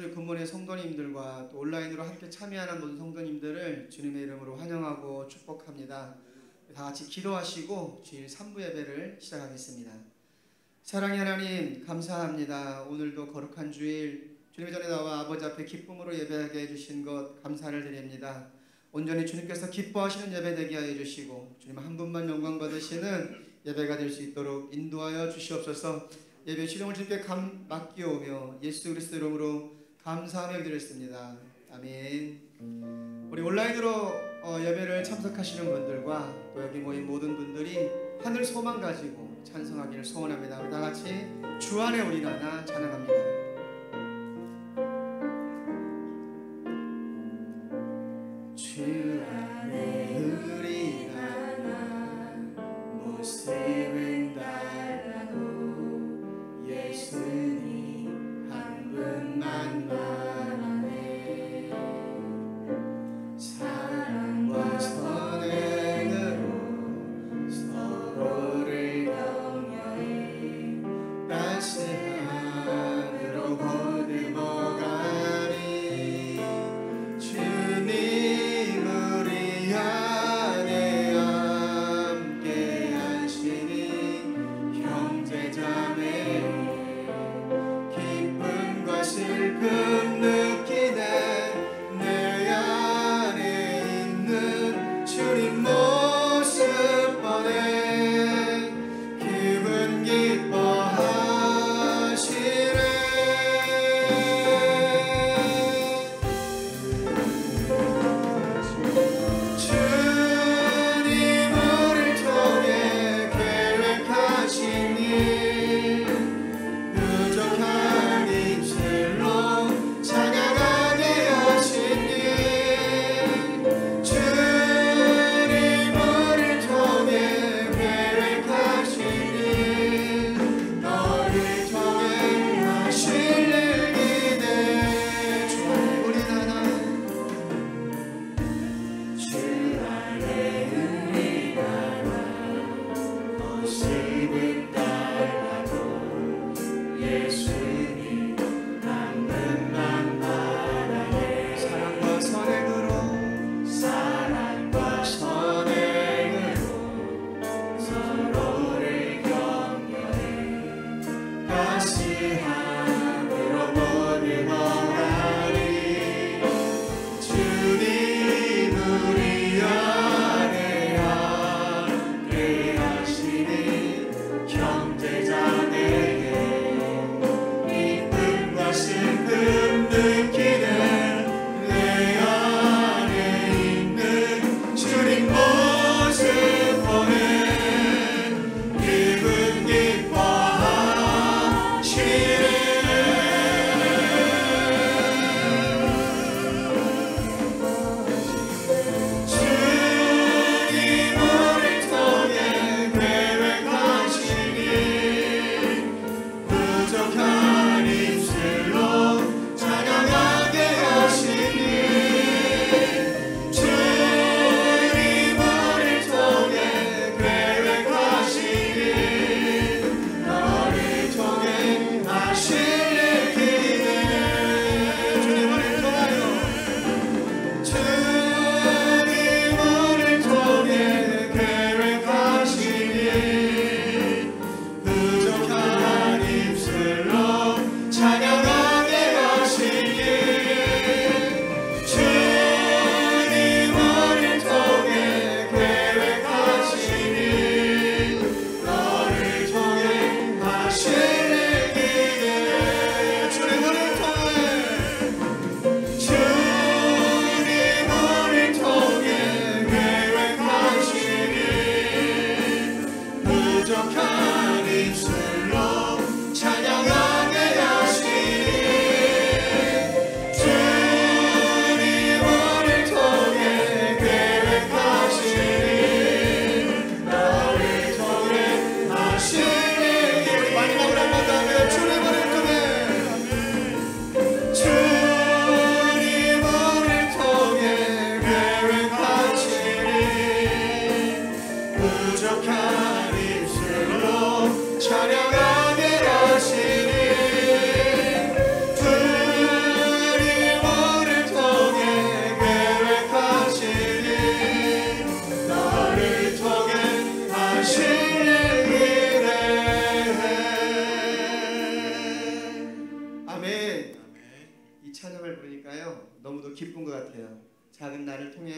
오늘 금문의 성도님들과 또 온라인으로 함께 참여하는 모든 성도님들을 주님의 이름으로 환영하고 축복합니다. 다 같이 기도하시고 주일 3부 예배를 시작하겠습니다. 사랑의 하나님 감사합니다. 오늘도 거룩한 주일 주님의 전에 나와 아버지 앞에 기쁨으로 예배하게 해주신 것 감사를 드립니다. 온전히 주님께서 기뻐하시는 예배 되게 하여 주시고 주님 한 분만 영광 받으시는 예배가 될 수 있도록 인도하여 주시옵소서. 예배 실용을 주님께 맡기오며 예수 그리스도 이름으로 감사하며 드렸습니다. 아멘. 우리 온라인으로 예배를 참석하시는 분들과 또 여기 모인 모든 분들이 하늘 소망 가지고 찬송하기를 소원합니다. 우리 다 같이 주 안에 우리 하나 찬양합니다. 주 안에 우리 하나 모습은 달라도 예수님 한 분만 말하네. 사랑과 선행으로 서로를 격려해 따스한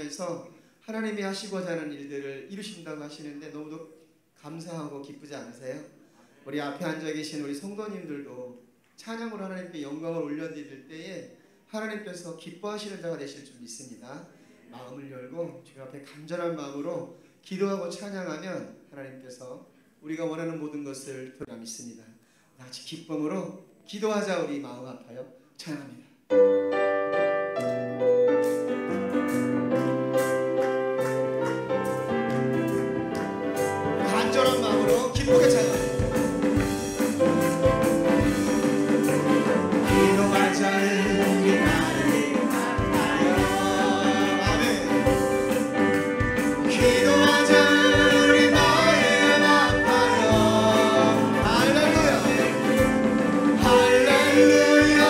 통하여서 하나님이 하시고자 하는 일들을 이루신다고 하시는데 너무도 감사하고 기쁘지 않으세요? 우리 앞에 앉아 계신 우리 성도님들도 찬양으로 하나님께 영광을 올려드릴 때에 하나님께서 기뻐하시는 자가 되실 줄 믿습니다. 마음을 열고 주님 앞에 간절한 마음으로 기도하고 찬양하면 하나님께서 우리가 원하는 모든 것을 도려 믿습니다. 같이 기쁨으로 기도하자. 우리 마음 아파요. 찬양합니다. 간절한 마음으로 기쁘게 찬양합니다. 기도하자. 우리 하나님 아파요. 아멘. 기도하자. 우리 마음 아파요. 할렐루야. 할렐루야.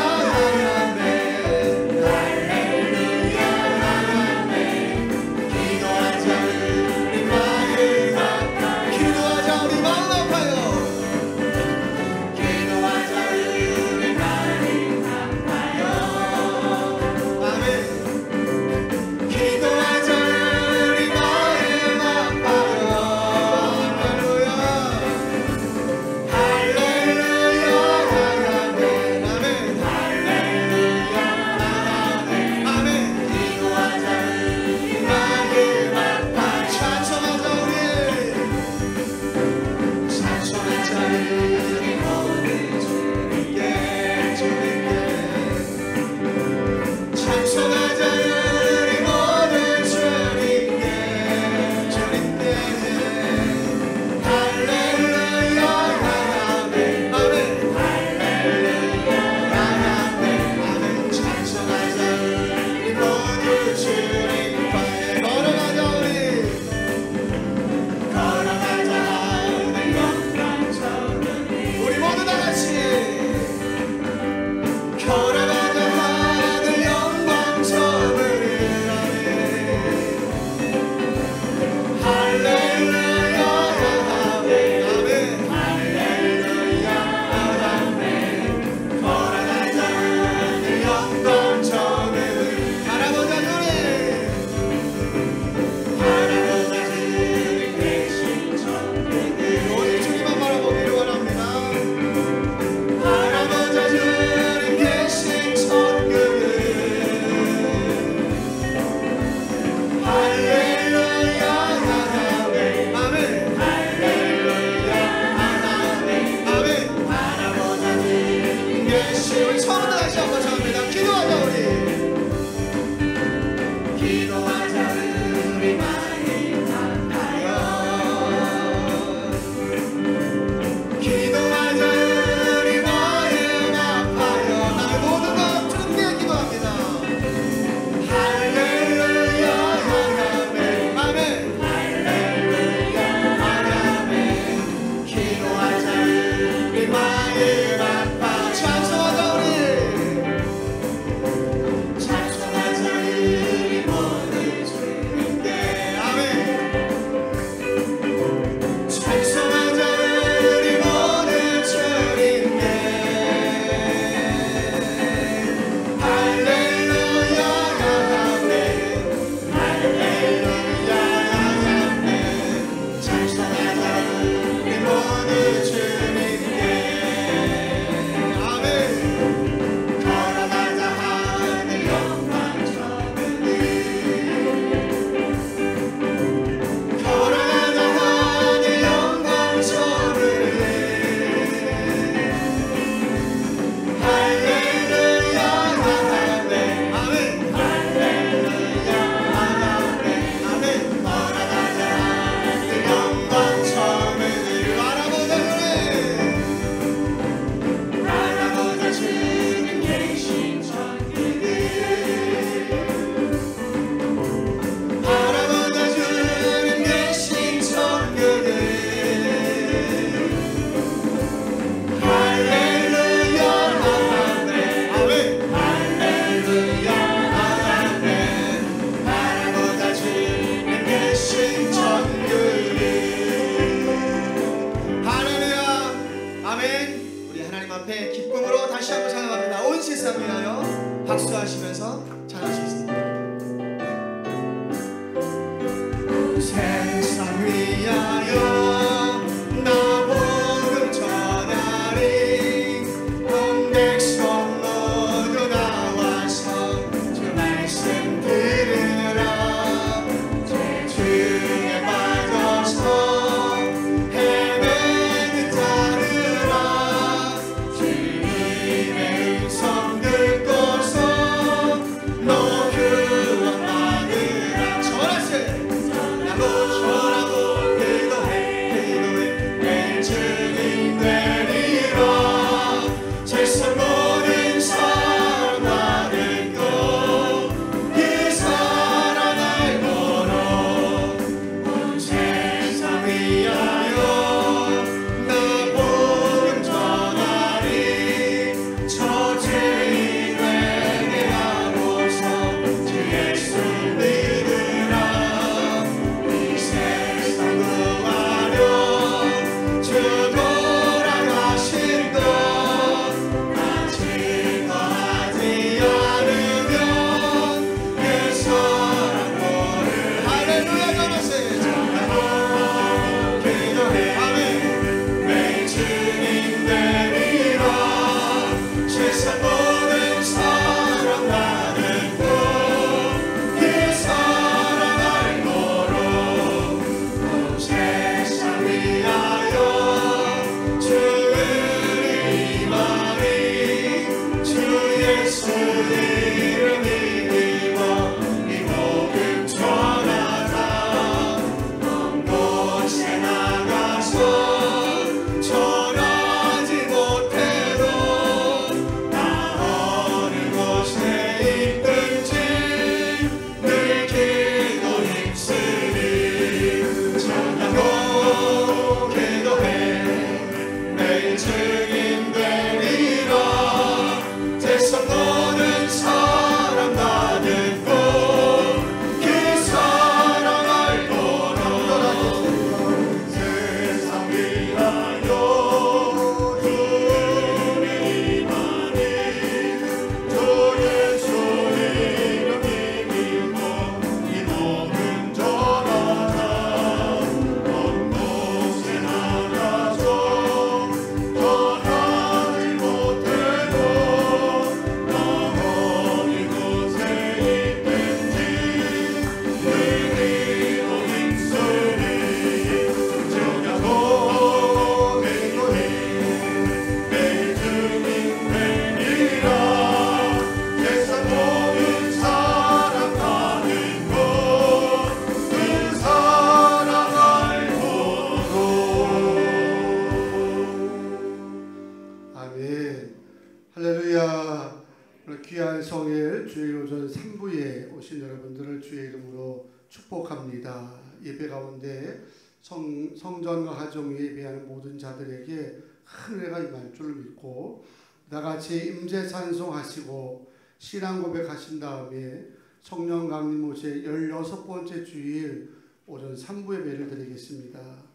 축복합니다. 예배 가운데 성전과 가정 예배하는 모든 자들에게 큰 은혜가 임할 줄 믿고 나같이 임재 찬송하시고 신앙 고백하신 다음에 성령 강림 오시의 16번째 주일 오전 3부 예배를 드리겠습니다.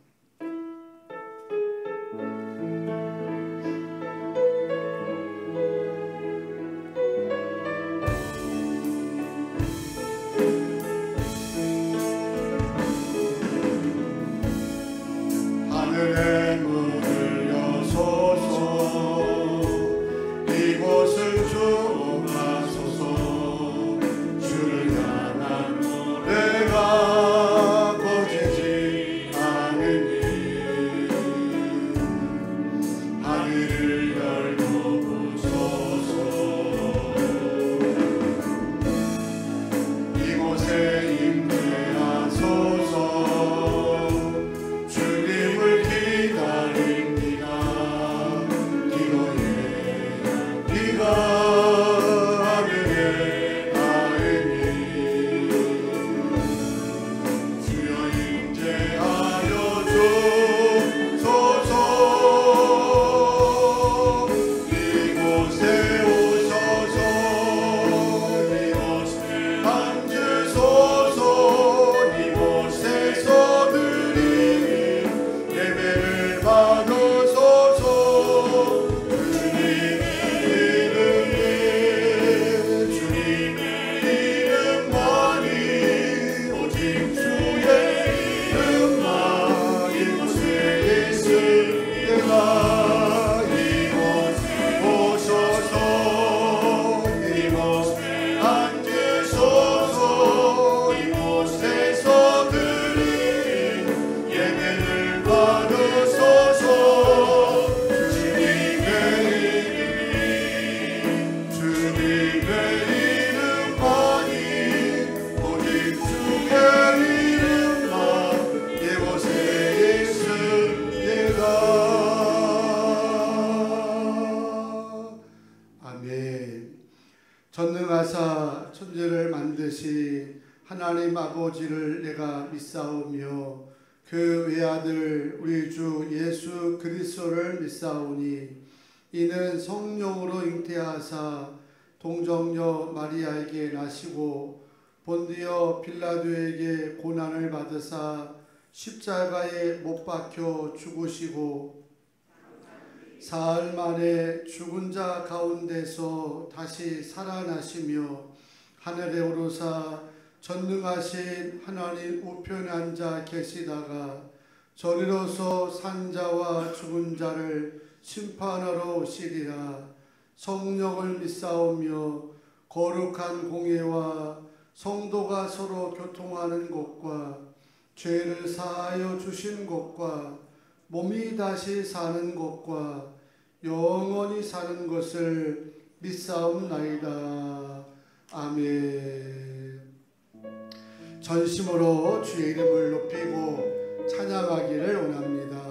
주의 아버지를 내가 믿사오며 그 외아들 우리 주 예수 그리스도를 믿사오니 이는 성령으로 잉태하사 동정녀 마리아에게 나시고 본디오 빌라도에게 고난을 받으사 십자가에 못 박혀 죽으시고 사흘 만에 죽은 자 가운데서 다시 살아나시며 하늘에 오르사 전능하신 하나님 우편에 앉아 계시다가 저리로서 산 자와 죽은 자를 심판하러 오시리라. 성령을 믿사오며 거룩한 공예와 성도가 서로 교통하는 것과 죄를 사하여 주신 것과 몸이 다시 사는 것과 영원히 사는 것을 믿사옵나이다. 아멘. 전심으로 주의 이름을 높이고 찬양하기를 원합니다.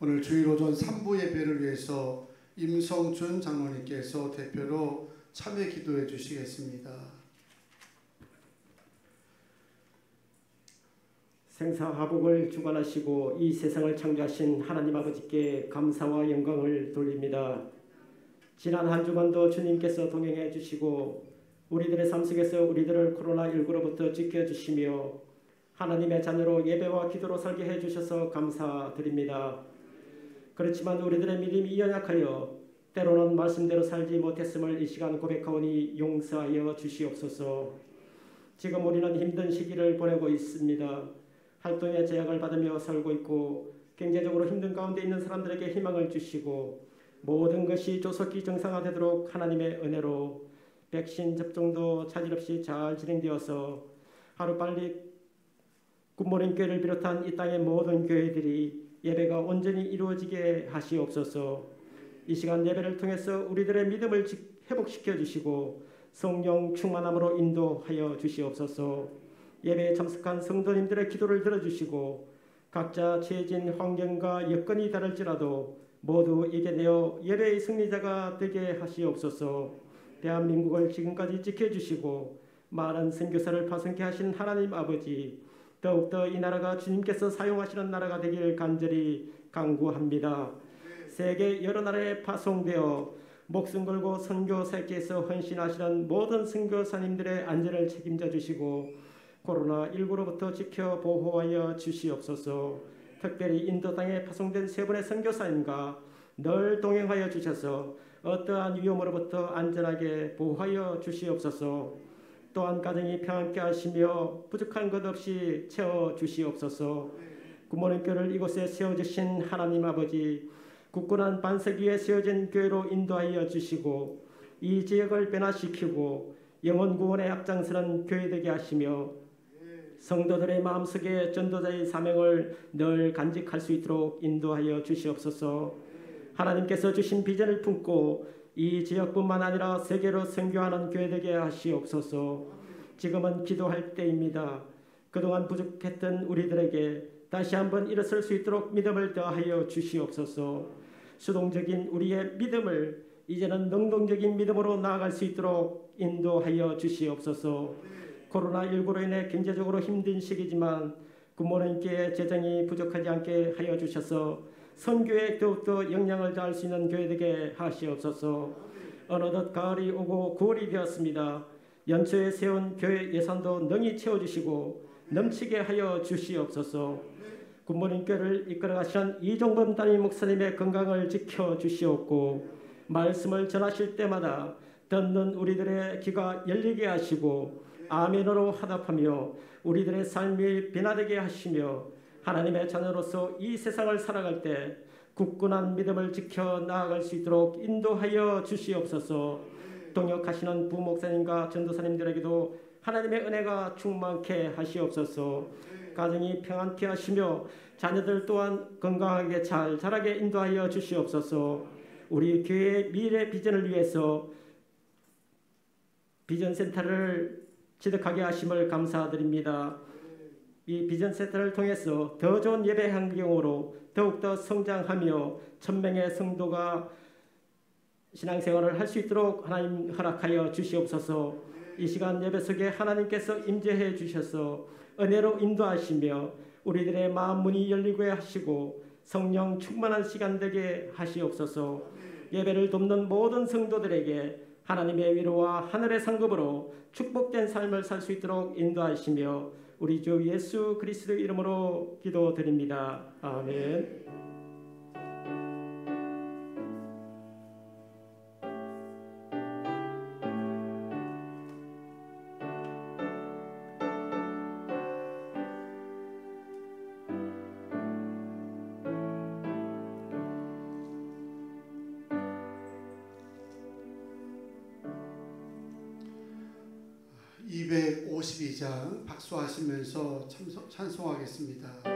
오늘 주일오전 3부 예배를 위해서 임성준 장로님께서 대표로 참여 기도해 주시겠습니다. 생사화복을 주관하시고 이 세상을 창조하신 하나님 아버지께 감사와 영광을 돌립니다. 지난 한 주간도 주님께서 동행해 주시고 우리들의 삶 속에서 우리들을 코로나19로부터 지켜주시며 하나님의 자녀로 예배와 기도로 살게 해주셔서 감사드립니다. 그렇지만 우리들의 믿음이 연약하여 때로는 말씀대로 살지 못했음을 이 시간 고백하오니 용서하여 주시옵소서. 지금 우리는 힘든 시기를 보내고 있습니다. 활동의 제약을 받으며 살고 있고 경제적으로 힘든 가운데 있는 사람들에게 희망을 주시고 모든 것이 조속히 정상화되도록 하나님의 은혜로 백신 접종도 차질 없이 잘 진행되어서 하루빨리 굿모닝 교회를 비롯한 이 땅의 모든 교회들이 예배가 온전히 이루어지게 하시옵소서. 이 시간 예배를 통해서 우리들의 믿음을 회복시켜 주시고 성령 충만함으로 인도하여 주시옵소서. 예배에 참석한 성도님들의 기도를 들어주시고 각자 처해진 환경과 여건이 다를지라도 모두 이겨내어 예배의 승리자가 되게 하시옵소서. 대한민국을 지금까지 지켜주시고 많은 선교사를 파송케 하신 하나님 아버지, 더욱더 이 나라가 주님께서 사용하시는 나라가 되길 간절히 간구합니다. 세계 여러 나라에 파송되어 목숨 걸고 선교 사역에서 헌신하시는 모든 선교사님들의 안전을 책임져 주시고 코로나19로부터 지켜 보호하여 주시옵소서. 특별히 인도 땅에 파송된 세 분의 선교사님과 늘 동행하여 주셔서 어떠한 위험으로부터 안전하게 보호하여 주시옵소서. 또한 가정이 평안케 하시며 부족한 것 없이 채워 주시옵소서. 굿모닝 교회를 이곳에 세워주신 하나님 아버지, 굳건한 반석 위에 세워진 교회로 인도하여 주시고 이 지역을 변화시키고 영혼 구원에 앞장서는 교회 되게 하시며 성도들의 마음속에 전도자의 사명을 늘 간직할 수 있도록 인도하여 주시옵소서. 하나님께서 주신 비전을 품고 이 지역뿐만 아니라 세계로 선교하는 교회 되게 하시옵소서. 지금은 기도할 때입니다. 그동안 부족했던 우리들에게 다시 한번 일어설 수 있도록 믿음을 더하여 주시옵소서. 수동적인 우리의 믿음을 이제는 능동적인 믿음으로 나아갈 수 있도록 인도하여 주시옵소서. 코로나19로 인해 경제적으로 힘든 시기지만 굿모닝교회 재정이 부족하지 않게 하여 주셔서 선교에 더욱더 영향을 더할 수 있는 교회 되게 하시옵소서. 어느덧 가을이 오고 9월이 되었습니다. 연초에 세운 교회 예산도 능히 채워주시고 넘치게 하여 주시옵소서. 굿모닝교회를 이끌어가시는 이종범 담임 목사님의 건강을 지켜주시옵고 말씀을 전하실 때마다 듣는 우리들의 귀가 열리게 하시고 아멘으로 화답하며 우리들의 삶이 변화되게 하시며 하나님의 자녀로서 이 세상을 살아갈 때 굳건한 믿음을 지켜 나아갈 수 있도록 인도하여 주시옵소서. 동역하시는 부목사님과 전도사님들에게도 하나님의 은혜가 충만케 하시옵소서. 가정이 평안케 하시며 자녀들 또한 건강하게 잘 자라게 인도하여 주시옵소서. 우리 교회의 미래 비전을 위해서 비전센터를 지득하게 하심을 감사드립니다. 이 비전센터를 통해서 더 좋은 예배 환경으로 더욱더 성장하며 1000명의 성도가 신앙생활을 할 수 있도록 하나님 허락하여 주시옵소서. 이 시간 예배 속에 하나님께서 임재해 주셔서 은혜로 인도하시며 우리들의 마음 문이 열리게 하시고 성령 충만한 시간 되게 하시옵소서. 예배를 돕는 모든 성도들에게 하나님의 위로와 하늘의 상급으로 축복된 삶을 살 수 있도록 인도하시며 우리 주 예수 그리스도의 이름으로 기도드립니다. 아멘. 장 박수하시면서 찬송하겠습니다.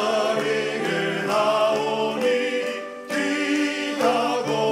나에게 나오니 기다고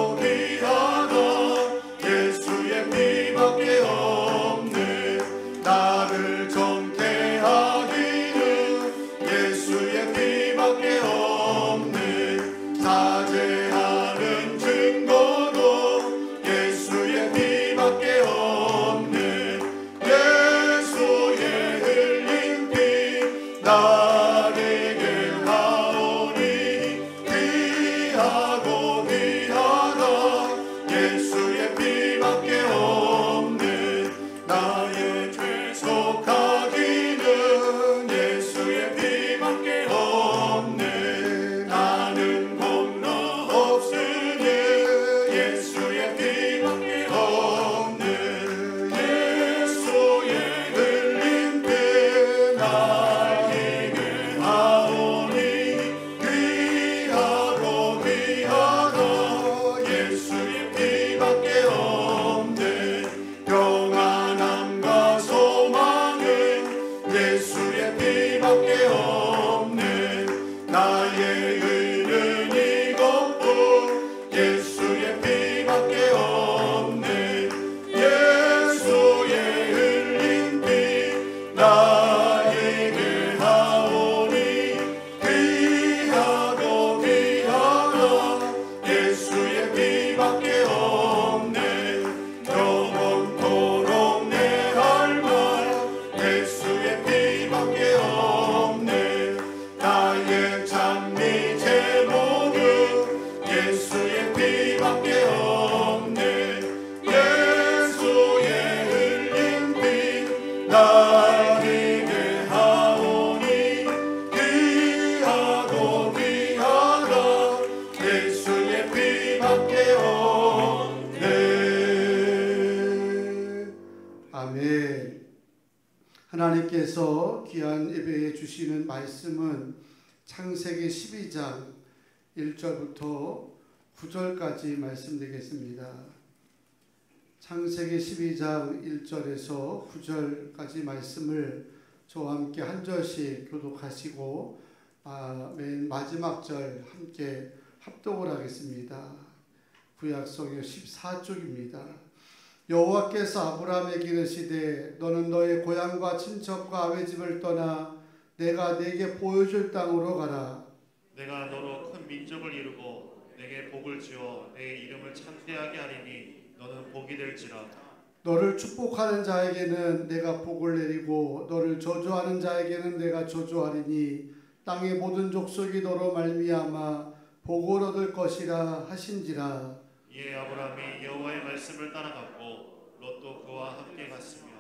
하나님께서 귀한 예배에 주시는 말씀은 창세기 12장 1절부터 9절까지 말씀드리겠습니다. 창세기 12장 1절에서 9절까지 말씀을 저와 함께 한 절씩 교독하시고 맨 마지막 절 함께 합독을 하겠습니다. 구약성경 14쪽입니다. 여호와께서 아브라함에게 이르시되 너는 너의 고향과 친척과 아버지집을 떠나 내가 네게 보여줄 땅으로 가라. 내가 너로 큰 민족을 이루고 내게 복을 주어 내 이름을 창대하게 하리니 너는 복이 될지라. 너를 축복하는 자에게는 내가 복을 내리고 너를 저주하는 자에게는 내가 저주하리니 땅의 모든 족속이 너로 말미암아 복을 얻을 것이라 하신지라. 이에 아브라함이 여호와의 말씀을 따라갔고 롯도 그와 함께 갔으며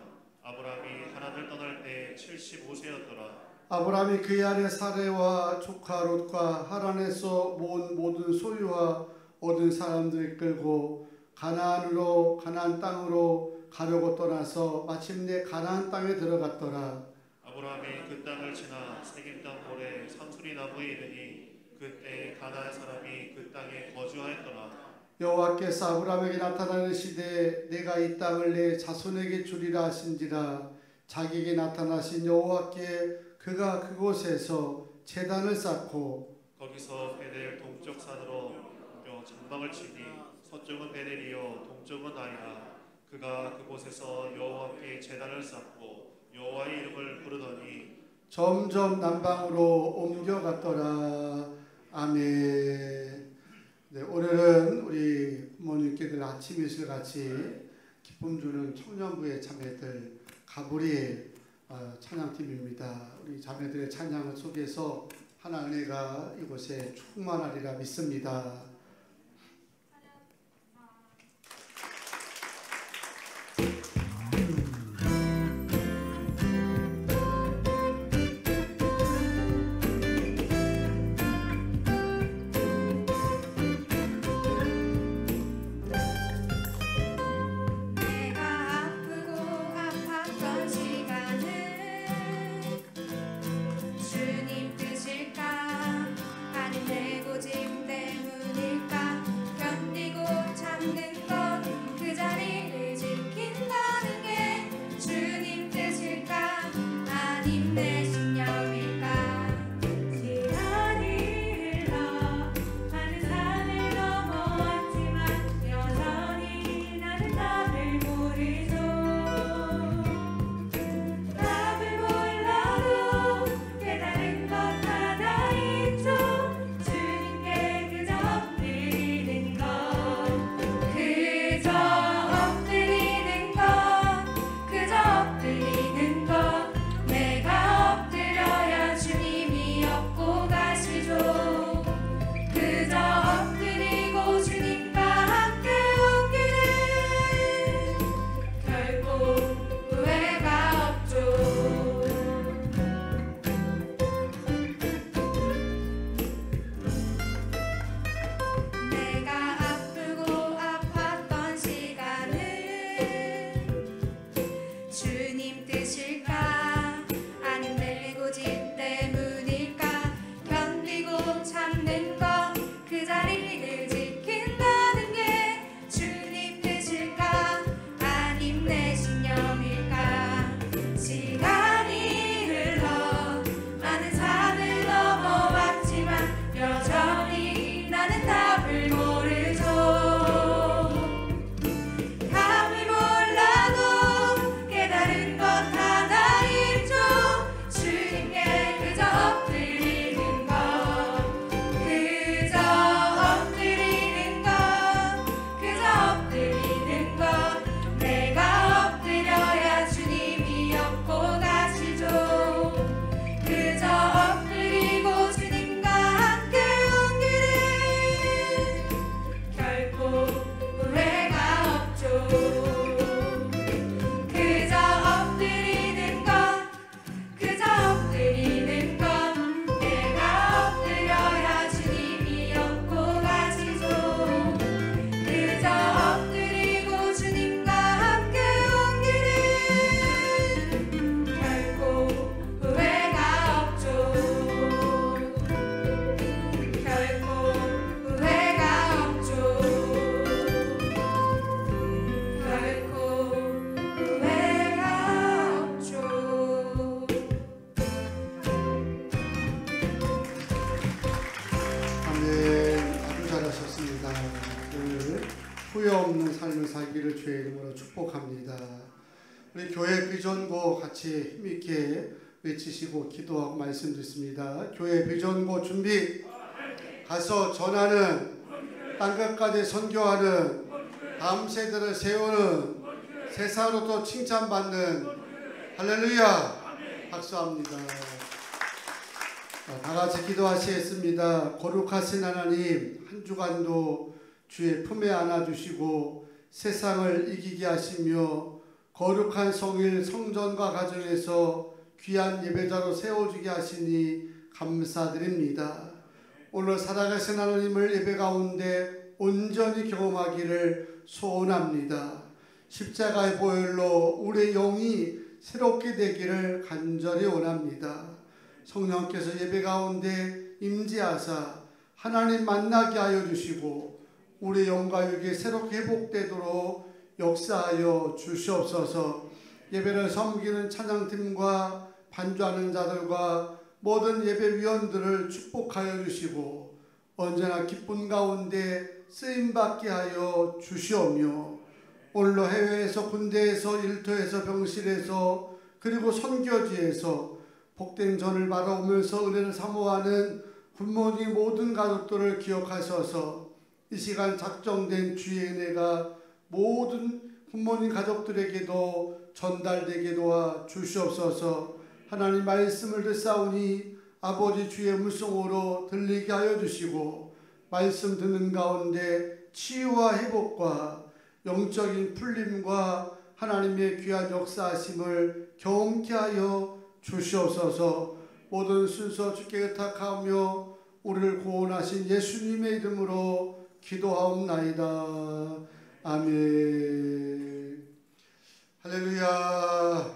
아브라함이 하란을 떠날 때 75세였더라. 아브라함이 그의 아내 사레와 조카 롯과 하란에서 모은 모든 소유와 얻은 사람들을 끌고 가나안 땅으로 가려고 떠나서 마침내 가나안 땅에 들어갔더라. 아브라함이 그 땅을 지나 세겜 땅 모래 상수리 나무에 이르니 그때 가나안 사람이 그 땅에 거주하였더라. 여호와께서 아브라함에게 나타나시되 내가 이 땅을 내 자손에게 주리라 하신지라. 자기에게 나타나신 여호와께 그가 그곳에서 제단을 쌓고 거기서 베델 동쪽 산으로 장막을 치니 서쪽은 베델이요 동쪽은 아이라. 그가 그곳에서 여호와께 제단을 쌓고 여호와의 이름을 부르더니 점점 남방으로 옮겨갔더라. 아멘. 네, 오늘은 우리 부모님께들 아침 이슬 같이 기쁨 주는 청년부의 자매들 가브리엘 찬양팀입니다. 우리 자매들의 찬양을 속에서 하나 은혜가 이곳에 충만하리라 믿습니다. 주님 뜻일까 하는 내 고집 때문일까 되기를 주의 이름으로 축복합니다. 우리 교회 비전고 같이 힘있게 외치시고 기도하고 말씀 듣습니다. 교회 비전고 준비. 가서 전하는, 땅끝까지 선교하는, 다음 세대를 세우는, 세상으로 또 칭찬받는, 할렐루야. 박수합니다. 다 같이 기도하시겠습니다. 거룩하신 하나님, 한 주간도 주의 품에 안아주시고 세상을 이기게 하시며 거룩한 성일 성전과 가정에서 귀한 예배자로 세워주게 하시니 감사드립니다. 오늘 살아가신 하나님을 예배 가운데 온전히 경험하기를 소원합니다. 십자가의 보혈로 우리의 영이 새롭게 되기를 간절히 원합니다. 성령께서 예배 가운데 임재하사 하나님 만나게 하여 주시고 우리의 영과 육이 새롭게 회복되도록 역사하여 주시옵소서. 예배를 섬기는 찬양팀과 반주하는 자들과 모든 예배위원들을 축복하여 주시고 언제나 기쁨 가운데 쓰임받게 하여 주시오며 오늘로 해외에서 군대에서 일터에서 병실에서 그리고 선교지에서 복된 전을 바라오면서 은혜를 사모하는 굿모닝 모든 가족들을 기억하셔서 이 시간 작정된 주의 은혜가 모든 굿모닝 가족들에게도 전달되게 도와 주시옵소서. 하나님 말씀을 듣사오니 아버지 주의 물성으로 들리게 하여 주시고 말씀 듣는 가운데 치유와 회복과 영적인 풀림과 하나님의 귀한 역사하심을 경험케 하여 주시옵소서. 모든 순서 주께 의탁하며 우리를 구원하신 예수님의 이름으로 기도하옵나이다. 아멘. 할렐루야.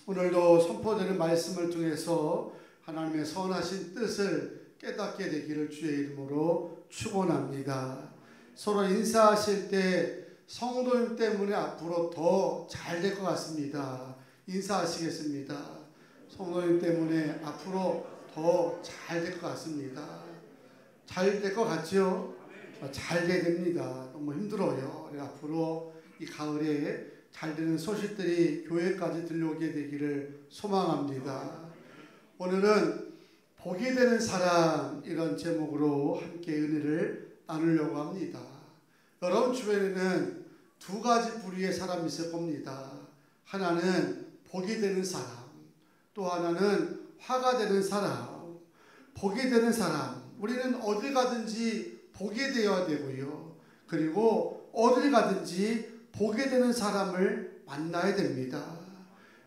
오늘도 선포되는 말씀을 통해서 하나님의 선하신 뜻을 깨닫게 되기를 주의 이름으로 축원합니다. 서로 인사하실 때 성도님 때문에 앞으로 더 잘 될 것 같습니다. 인사하시겠습니다. 성도님 때문에 앞으로 더 잘 될 것 같습니다. 잘 될 것 같죠? 잘 돼야 됩니다. 너무 힘들어요. 앞으로 이 가을에 잘 되는 소식들이 교회까지 들려오게 되기를 소망합니다. 오늘은 복이 되는 사람 이런 제목으로 함께 은혜를 나누려고 합니다. 여러분 주변에는 두 가지 부류의 사람이 있을 겁니다. 하나는 복이 되는 사람, 또 하나는 화가 되는 사람. 복이 되는 사람, 우리는 어딜 가든지 복이 되어야 되고요. 그리고 어딜 가든지 복이 되는 사람을 만나야 됩니다.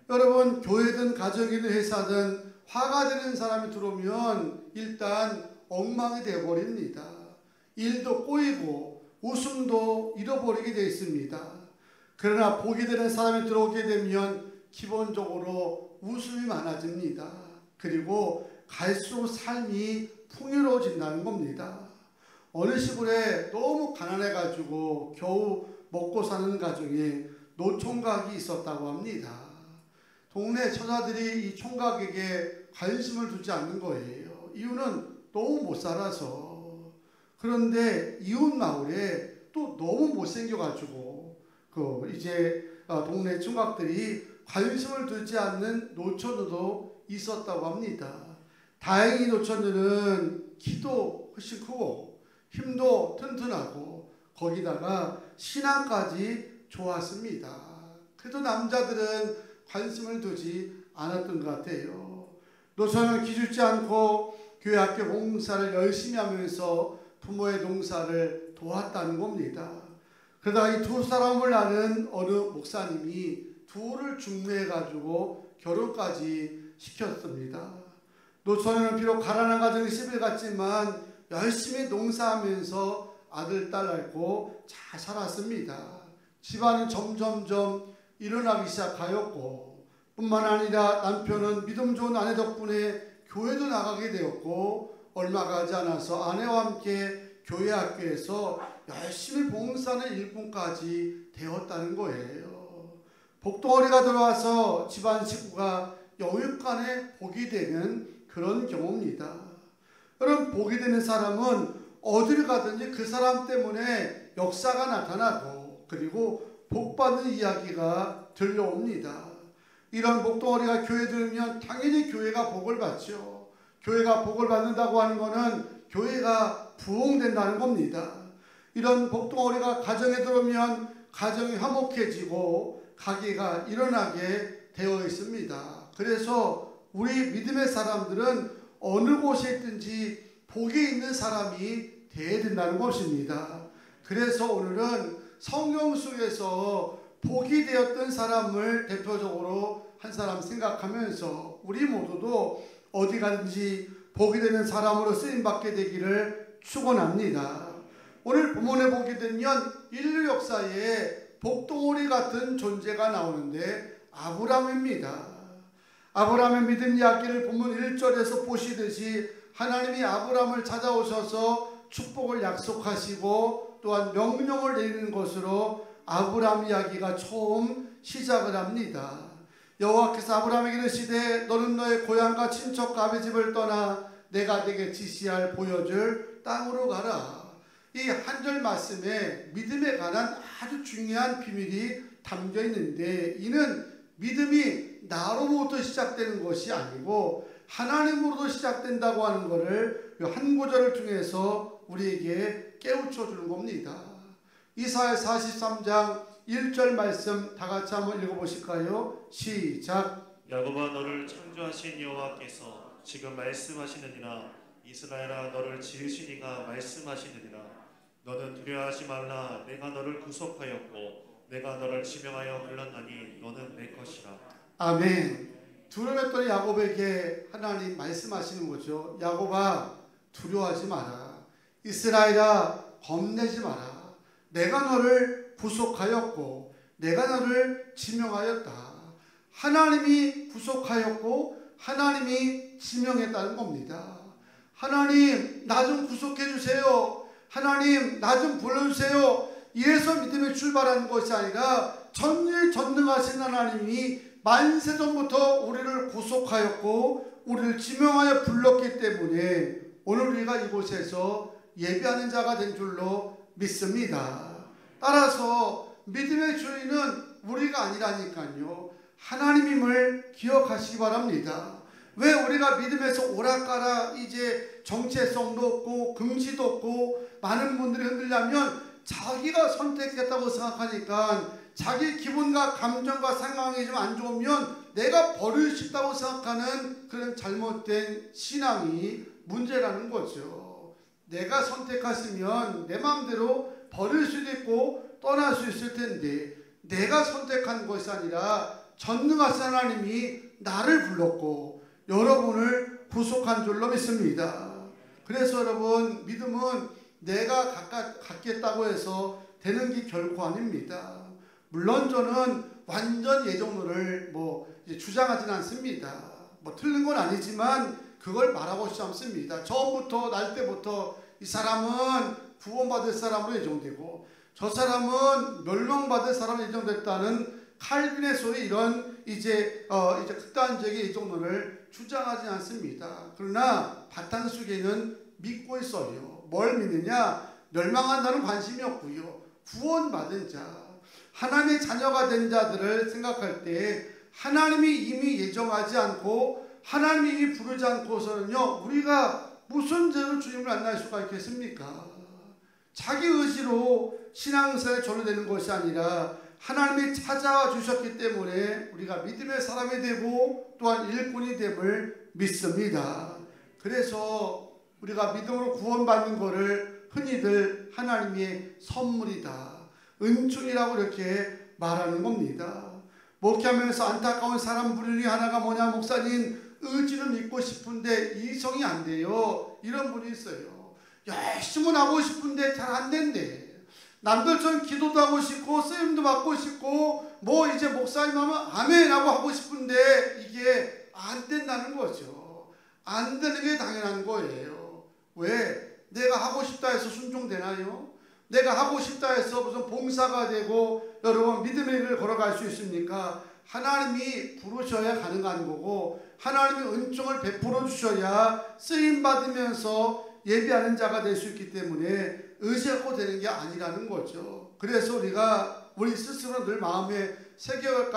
여러분 교회든 가정이든 회사든 화가 되는 사람이 들어오면 일단 엉망이 되어버립니다. 일도 꼬이고 웃음도 잃어버리게 되어 있습니다. 그러나 복이 되는 사람이 들어오게 되면 기본적으로 웃음이 많아집니다. 그리고 갈수록 삶이 풍요로워진다는 겁니다. 어느 시골에 너무 가난해가지고 겨우 먹고 사는 가정에 노총각이 있었다고 합니다. 동네 처자들이 이 총각에게 관심을 두지 않는 거예요. 이유는 너무 못 살아서. 그런데 이웃 마을에 또 너무 못생겨가지고 이제 동네 총각들이 관심을 두지 않는 노처녀도 있었다고 합니다. 다행히 노처녀는 키도 훨씬 크고 힘도 튼튼하고 거기다가 신앙까지 좋았습니다. 그래도 남자들은 관심을 두지 않았던 것 같아요. 노처녀는 기죽지 않고 교회 학교 봉사를 열심히 하면서 부모의 농사를 도왔다는 겁니다. 그러다가 이 두 사람을 아는 어느 목사님이 둘을 중매해가지고 결혼까지 시켰습니다. 노처녀는 비록 가난한 가정에 시집을 갔지만 열심히 농사하면서 아들, 딸 낳고 잘 살았습니다. 집안은 점점점 일어나기 시작하였고 뿐만 아니라 남편은 믿음 좋은 아내 덕분에 교회도 나가게 되었고 얼마 가지 않아서 아내와 함께 교회 학교에서 열심히 봉사하는 일꾼까지 되었다는 거예요. 복덩어리가 들어와서 집안 식구가 영육간에 복이 되는 그런 경우입니다. 여러분 복이 되는 사람은 어디를 가든지 그 사람 때문에 역사가 나타나고 그리고 복받는 이야기가 들려옵니다. 이런 목동어리가 교회 들으면 당연히 교회가 복을 받죠. 교회가 복을 받는다고 하는 것은 교회가 부흥된다는 겁니다. 이런 복동어리가 가정에 들어오면 가정이 화목해지고 가게가 일어나게 되어 있습니다. 그래서 우리 믿음의 사람들은 어느 곳에 있든지 복이 있는 사람이 되어야 된다는 것입니다. 그래서 오늘은 성경 속에서 복이 되었던 사람을 대표적으로 한 사람 생각하면서 우리 모두도 어디 가든지 복이 되는 사람으로 쓰임받게 되기를 축원합니다. 오늘 본문에 보게 되면 인류 역사에 복동오리 같은 존재가 나오는데 아브라함입니다. 아브라함의 믿음 이야기를 본문 1절에서 보시듯이 하나님이 아브라함을 찾아오셔서 축복을 약속하시고 또한 명령을 내리는 것으로 아브라함 이야기가 처음 시작을 합니다. 여호와께서 아브라함에게 이르시되 너는 너의 고향과 친척과 아비 집을 떠나 내가 네게 지시할 보여줄 땅으로 가라. 이 한 절 말씀에 믿음에 관한 아주 중요한 비밀이 담겨 있는데 이는 믿음이 나로부터 시작되는 것이 아니고 하나님으로도 시작된다고 하는 것을 한 구절을 통해서 우리에게 깨우쳐 주는 겁니다. 이사야 43장 1절 말씀 다 같이 한번 읽어보실까요? 시작. 야곱아 너를 창조하신 여호와께서 지금 말씀하시느니라. 이스라엘아 너를 지으신 이가 말씀하시느니라. 너는 두려워하지 말라. 내가 너를 구속하였고 내가 너를 지명하여 불렀나니 너는 내 것이라. 아멘. 두려웠던 야곱에게 하나님 말씀하시는 거죠. 야곱아 두려워하지 마라. 이스라엘아 겁내지 마라. 내가 너를 구속하였고 내가 너를 지명하였다. 하나님이 구속하였고 하나님이 지명했다는 겁니다. 하나님 나 좀 구속해 주세요. 하나님 나 좀 불러주세요. 이래서 믿음에 출발하는 것이 아니라 전능하신 하나님이 만세전부터 우리를 구속하였고 우리를 지명하여 불렀기 때문에 오늘 우리가 이곳에서 예배하는 자가 된 줄로 믿습니다. 따라서 믿음의 주인은 우리가 아니라니까요. 하나님임을 기억하시기 바랍니다. 왜 우리가 믿음에서 오락가락 이제 정체성도 없고 긍지도 없고 많은 분들이 흔들려면 자기가 선택했다고 생각하니까 자기 기분과 감정과 상황이 좀 안 좋으면 내가 버리고 싶다고 생각하는 그런 잘못된 신앙이 문제라는 거죠. 내가 선택했으면 내 마음대로 버릴 수도 있고 떠날 수 있을 텐데 내가 선택한 것이 아니라 전능하신 하나님이 나를 불렀고 여러분을 구속한 줄로 믿습니다. 그래서 여러분 믿음은 내가 갖겠다고 해서 되는 게 결코 아닙니다. 물론 저는 완전 예정론을 주장하지는 않습니다. 틀린 건 아니지만 그걸 말하고 싶지 않습니다. 처음부터 날 때부터 이 사람은 구원받을 사람으로 예정되고 저 사람은 멸망받을 사람으로 예정됐다는 칼빈의 소리 이런 이제 극단적인 예정론을 주장하지 않습니다. 그러나 바탕 속에는 믿고 있어요. 뭘 믿느냐? 멸망한 자는 관심이 없고요. 구원받은 자, 하나님의 자녀가 된 자들을 생각할 때 하나님이 이미 예정하지 않고 하나님이 이미 부르지 않고서는요 우리가 무슨 죄로 주님을 만날 수가 있겠습니까? 자기 의지로 신앙생활에 전환되는 것이 아니라 하나님이 찾아와 주셨기 때문에 우리가 믿음의 사람이 되고 또한 일꾼이 됨을 믿습니다. 그래서 우리가 믿음으로 구원받는 것을 흔히들 하나님의 선물이다, 은총이라고 이렇게 말하는 겁니다. 목회하면서 안타까운 사람 부류리 하나가 뭐냐, 목사님 의지는 믿고 싶은데 이성이 안 돼요. 이런 분이 있어요. 열심히 하고 싶은데 잘 안 된대. 남들처럼 기도도 하고 싶고 쓰임도 받고 싶고 이제 목사님 하면 아멘 하고 하고 싶은데 이게 안 된다는 거죠. 안 되는 게 당연한 거예요. 왜? 내가 하고 싶다 해서 순종되나요? 내가 하고 싶다 해서 무슨 봉사가 되고 여러분 믿음의 길을 걸어갈 수 있습니까? 하나님이 부르셔야 가능한 거고 하나님이 은총을 베풀어 주셔야 쓰임 받으면서 예비하는 자가 될 수 있기 때문에 의지 갖고 되는 게 아니라는 거죠. 그래서 우리가 우리 스스로 늘 마음에 새겨갈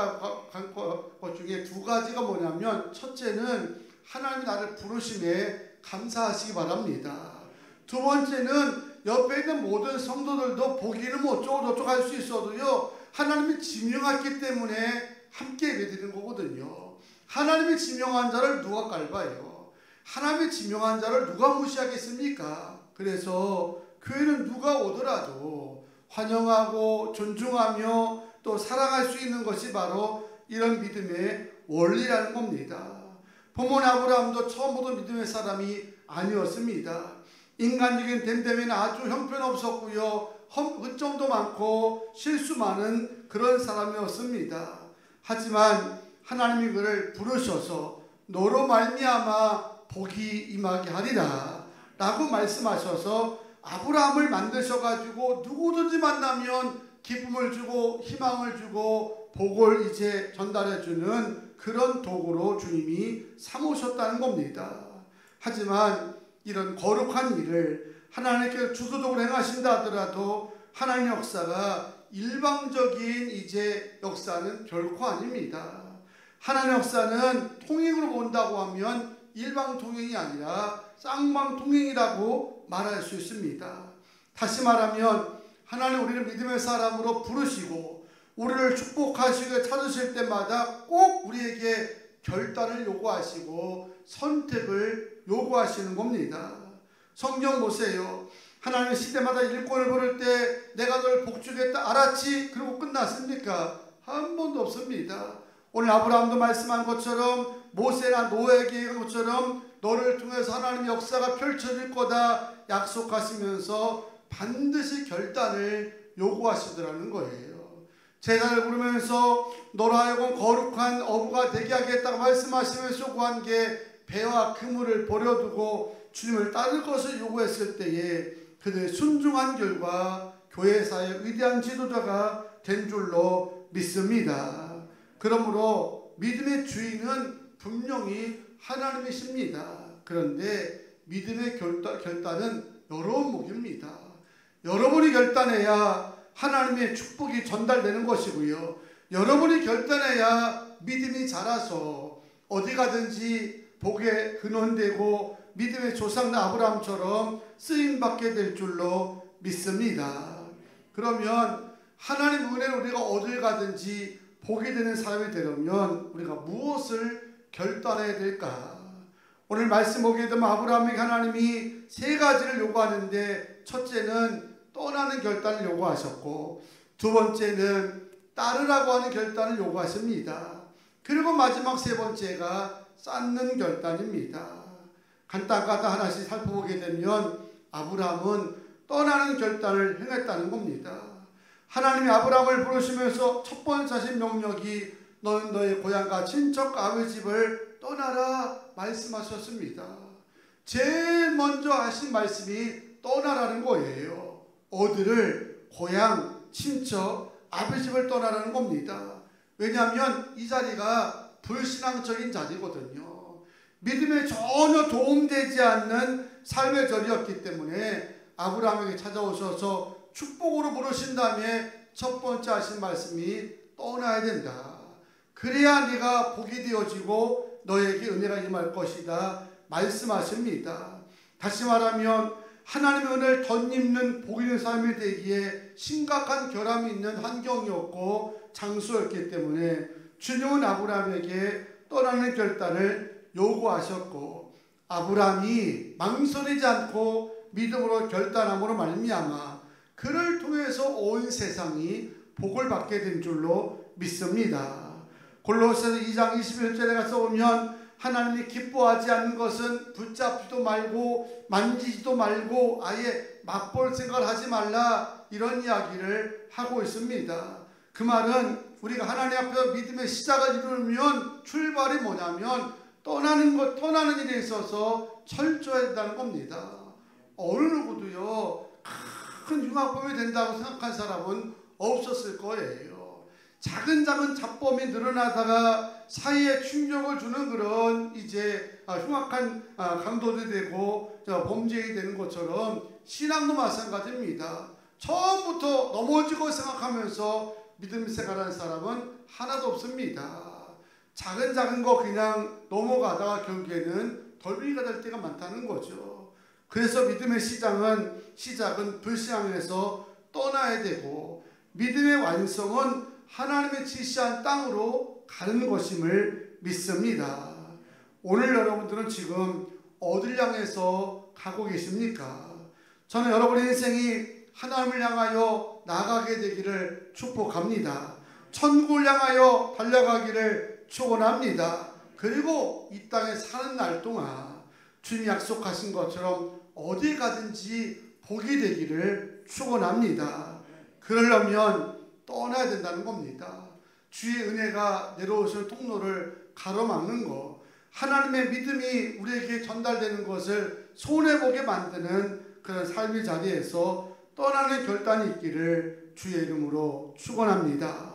것 중에 두 가지가 뭐냐면, 첫째는 하나님이 나를 부르심에 감사하시기 바랍니다. 두 번째는 옆에 있는 모든 성도들도 보기는 뭐 어쩌고저쩌고 할 수 있어도요, 하나님이 지명했기 때문에 함께 예배드리는 거거든요. 하나님이 지명한 자를 누가 깔봐요? 하나님이 지명한 자를 누가 무시하겠습니까? 그래서 교회는 누가 오더라도 환영하고 존중하며 또 사랑할 수 있는 것이 바로 이런 믿음의 원리라는 겁니다. 부모 아브라함도 처음부터 믿음의 사람이 아니었습니다. 인간적인 됨됨이는 아주 형편없었고요, 흠점도 많고 실수 많은 그런 사람이었습니다. 하지만 하나님이 그를 부르셔서 너로 말미암아 복이 임하게 하리라 라고 말씀하셔서 아브라함을 만드셔가지고 누구든지 만나면 기쁨을 주고 희망을 주고 복을 이제 전달해주는 그런 도구로 주님이 삼으셨다는 겁니다. 하지만 이런 거룩한 일을 하나님께서 주도적으로 행하신다 하더라도 하나님의 역사가 일방적인 이제 역사는 결코 아닙니다. 하나님의 역사는 통행으로 본다고 하면 일방통행이 아니라 쌍방통행이라고 말할 수 있습니다. 다시 말하면 하나님 우리를 믿음의 사람으로 부르시고 우리를 축복하시고 찾으실 때마다 꼭 우리에게 결단을 요구하시고 선택을 요구하시는 겁니다. 성경 보세요. 하나님의 시대마다 일꾼을 부를 때 내가 널 복주겠다 알았지? 그리고 끝났습니까? 한 번도 없습니다. 오늘 아브라함도 말씀한 것처럼 모세나 노아에게 얘기한 것처럼 너를 통해서 하나님의 역사가 펼쳐질 거다 약속하시면서 반드시 결단을 요구하시더라는 거예요. 제자를 부르면서 너로 하여금 거룩한 어부가 되게 하겠다고 말씀하시면서 요구한 게 배와 그물을 버려두고 주님을 따를 것을 요구했을 때에 그들의 순종한 결과 교회사의 위대한 지도자가 된 줄로 믿습니다. 그러므로 믿음의 주인은 분명히 하나님이십니다. 그런데 믿음의 결단은 여러분목입니다. 여러분이 결단해야 하나님의 축복이 전달되는 것이고요. 여러분이 결단해야 믿음이 자라서 어디 가든지 복의 근원되고 믿음의 조상 아브라함처럼 쓰임받게 될 줄로 믿습니다. 그러면 하나님 은혜를 우리가 어딜 가든지 복이 되는 사람이 되려면 우리가 무엇을 결단해야 될까? 오늘 말씀 보게 되면 아브라함에게 하나님이 세 가지를 요구하는데, 첫째는 떠나는 결단을 요구하셨고, 두 번째는 따르라고 하는 결단을 요구하십니다. 그리고 마지막 세 번째가 쌓는 결단입니다. 간단하다 하나씩 살펴보게 되면 아브라함은 떠나는 결단을 행했다는 겁니다. 하나님이 아브라함을 부르시면서 첫 번째 하신 명령이 너는 너의 고향과 친척과 아버지 집을 떠나라 말씀하셨습니다. 제일 먼저 하신 말씀이 떠나라는 거예요. 어디를? 고향, 친척, 아버지 집을 떠나라는 겁니다. 왜냐하면 이 자리가 불신앙적인 자리거든요. 믿음에 전혀 도움되지 않는 삶의 절이었기 때문에 아브라함에게 찾아오셔서 축복으로 부르신 다음에 첫 번째 하신 말씀이 떠나야 된다. 그래야 네가 복이 되어지고 너에게 은혜가 임할 것이다 말씀하십니다. 다시 말하면 하나님의 은혜를 덧입는 복 있는 삶이 되기에 심각한 결함이 있는 환경이었고 장소였기 때문에 주님은 아브라함에게 떠나는 결단을 요구하셨고, 아브라함이 망설이지 않고 믿음으로 결단함으로 말미암아 그를 통해서 온 세상이 복을 받게 된 줄로 믿습니다. 골로새서 2장 21절에 가서 보면 하나님이 기뻐하지 않는 것은 붙잡지도 말고 만지지도 말고 아예 맛볼 생각을 하지 말라, 이런 이야기를 하고 있습니다. 그 말은 우리가 하나님 앞에서 믿음의 시작을 이루면 출발이 뭐냐면 떠나는 일에 있어서 철저해야 된다는 겁니다. 어느 누구도요 큰 흉악범이 된다고 생각한 사람은 없었을 거예요. 작은 잡범이 늘어나다가 사이에 충격을 주는 그런 이제 흉악한 강도들이 되고 범죄이 되는 것처럼 신앙도 마찬가지입니다. 처음부터 넘어지고 생각하면서 믿음 생활하는 사람은 하나도 없습니다. 작은 거 그냥 넘어가다가 결국에는 덜미가 될 때가 많다는 거죠. 그래서 믿음의 시작은 불신앙에서 떠나야 되고, 믿음의 완성은 하나님의 지시한 땅으로 가는 것임을 믿습니다. 오늘 여러분들은 지금 어딜 향해서 가고 계십니까? 저는 여러분의 인생이 하나님을 향하여 나아가게 되기를 축복합니다. 천국을 향하여 달려가기를 축원합니다. 그리고 이 땅에 사는 날 동안 주님이 약속하신 것처럼 어디 가든지 복이 되기를 축원합니다. 그러려면 떠나야 된다는 겁니다. 주의 은혜가 내려오실 통로를 가로막는 것, 하나님의 믿음이 우리에게 전달되는 것을 손해보게 만드는 그런 삶의 자리에서 떠나는 결단이 있기를 주의 이름으로 축원합니다.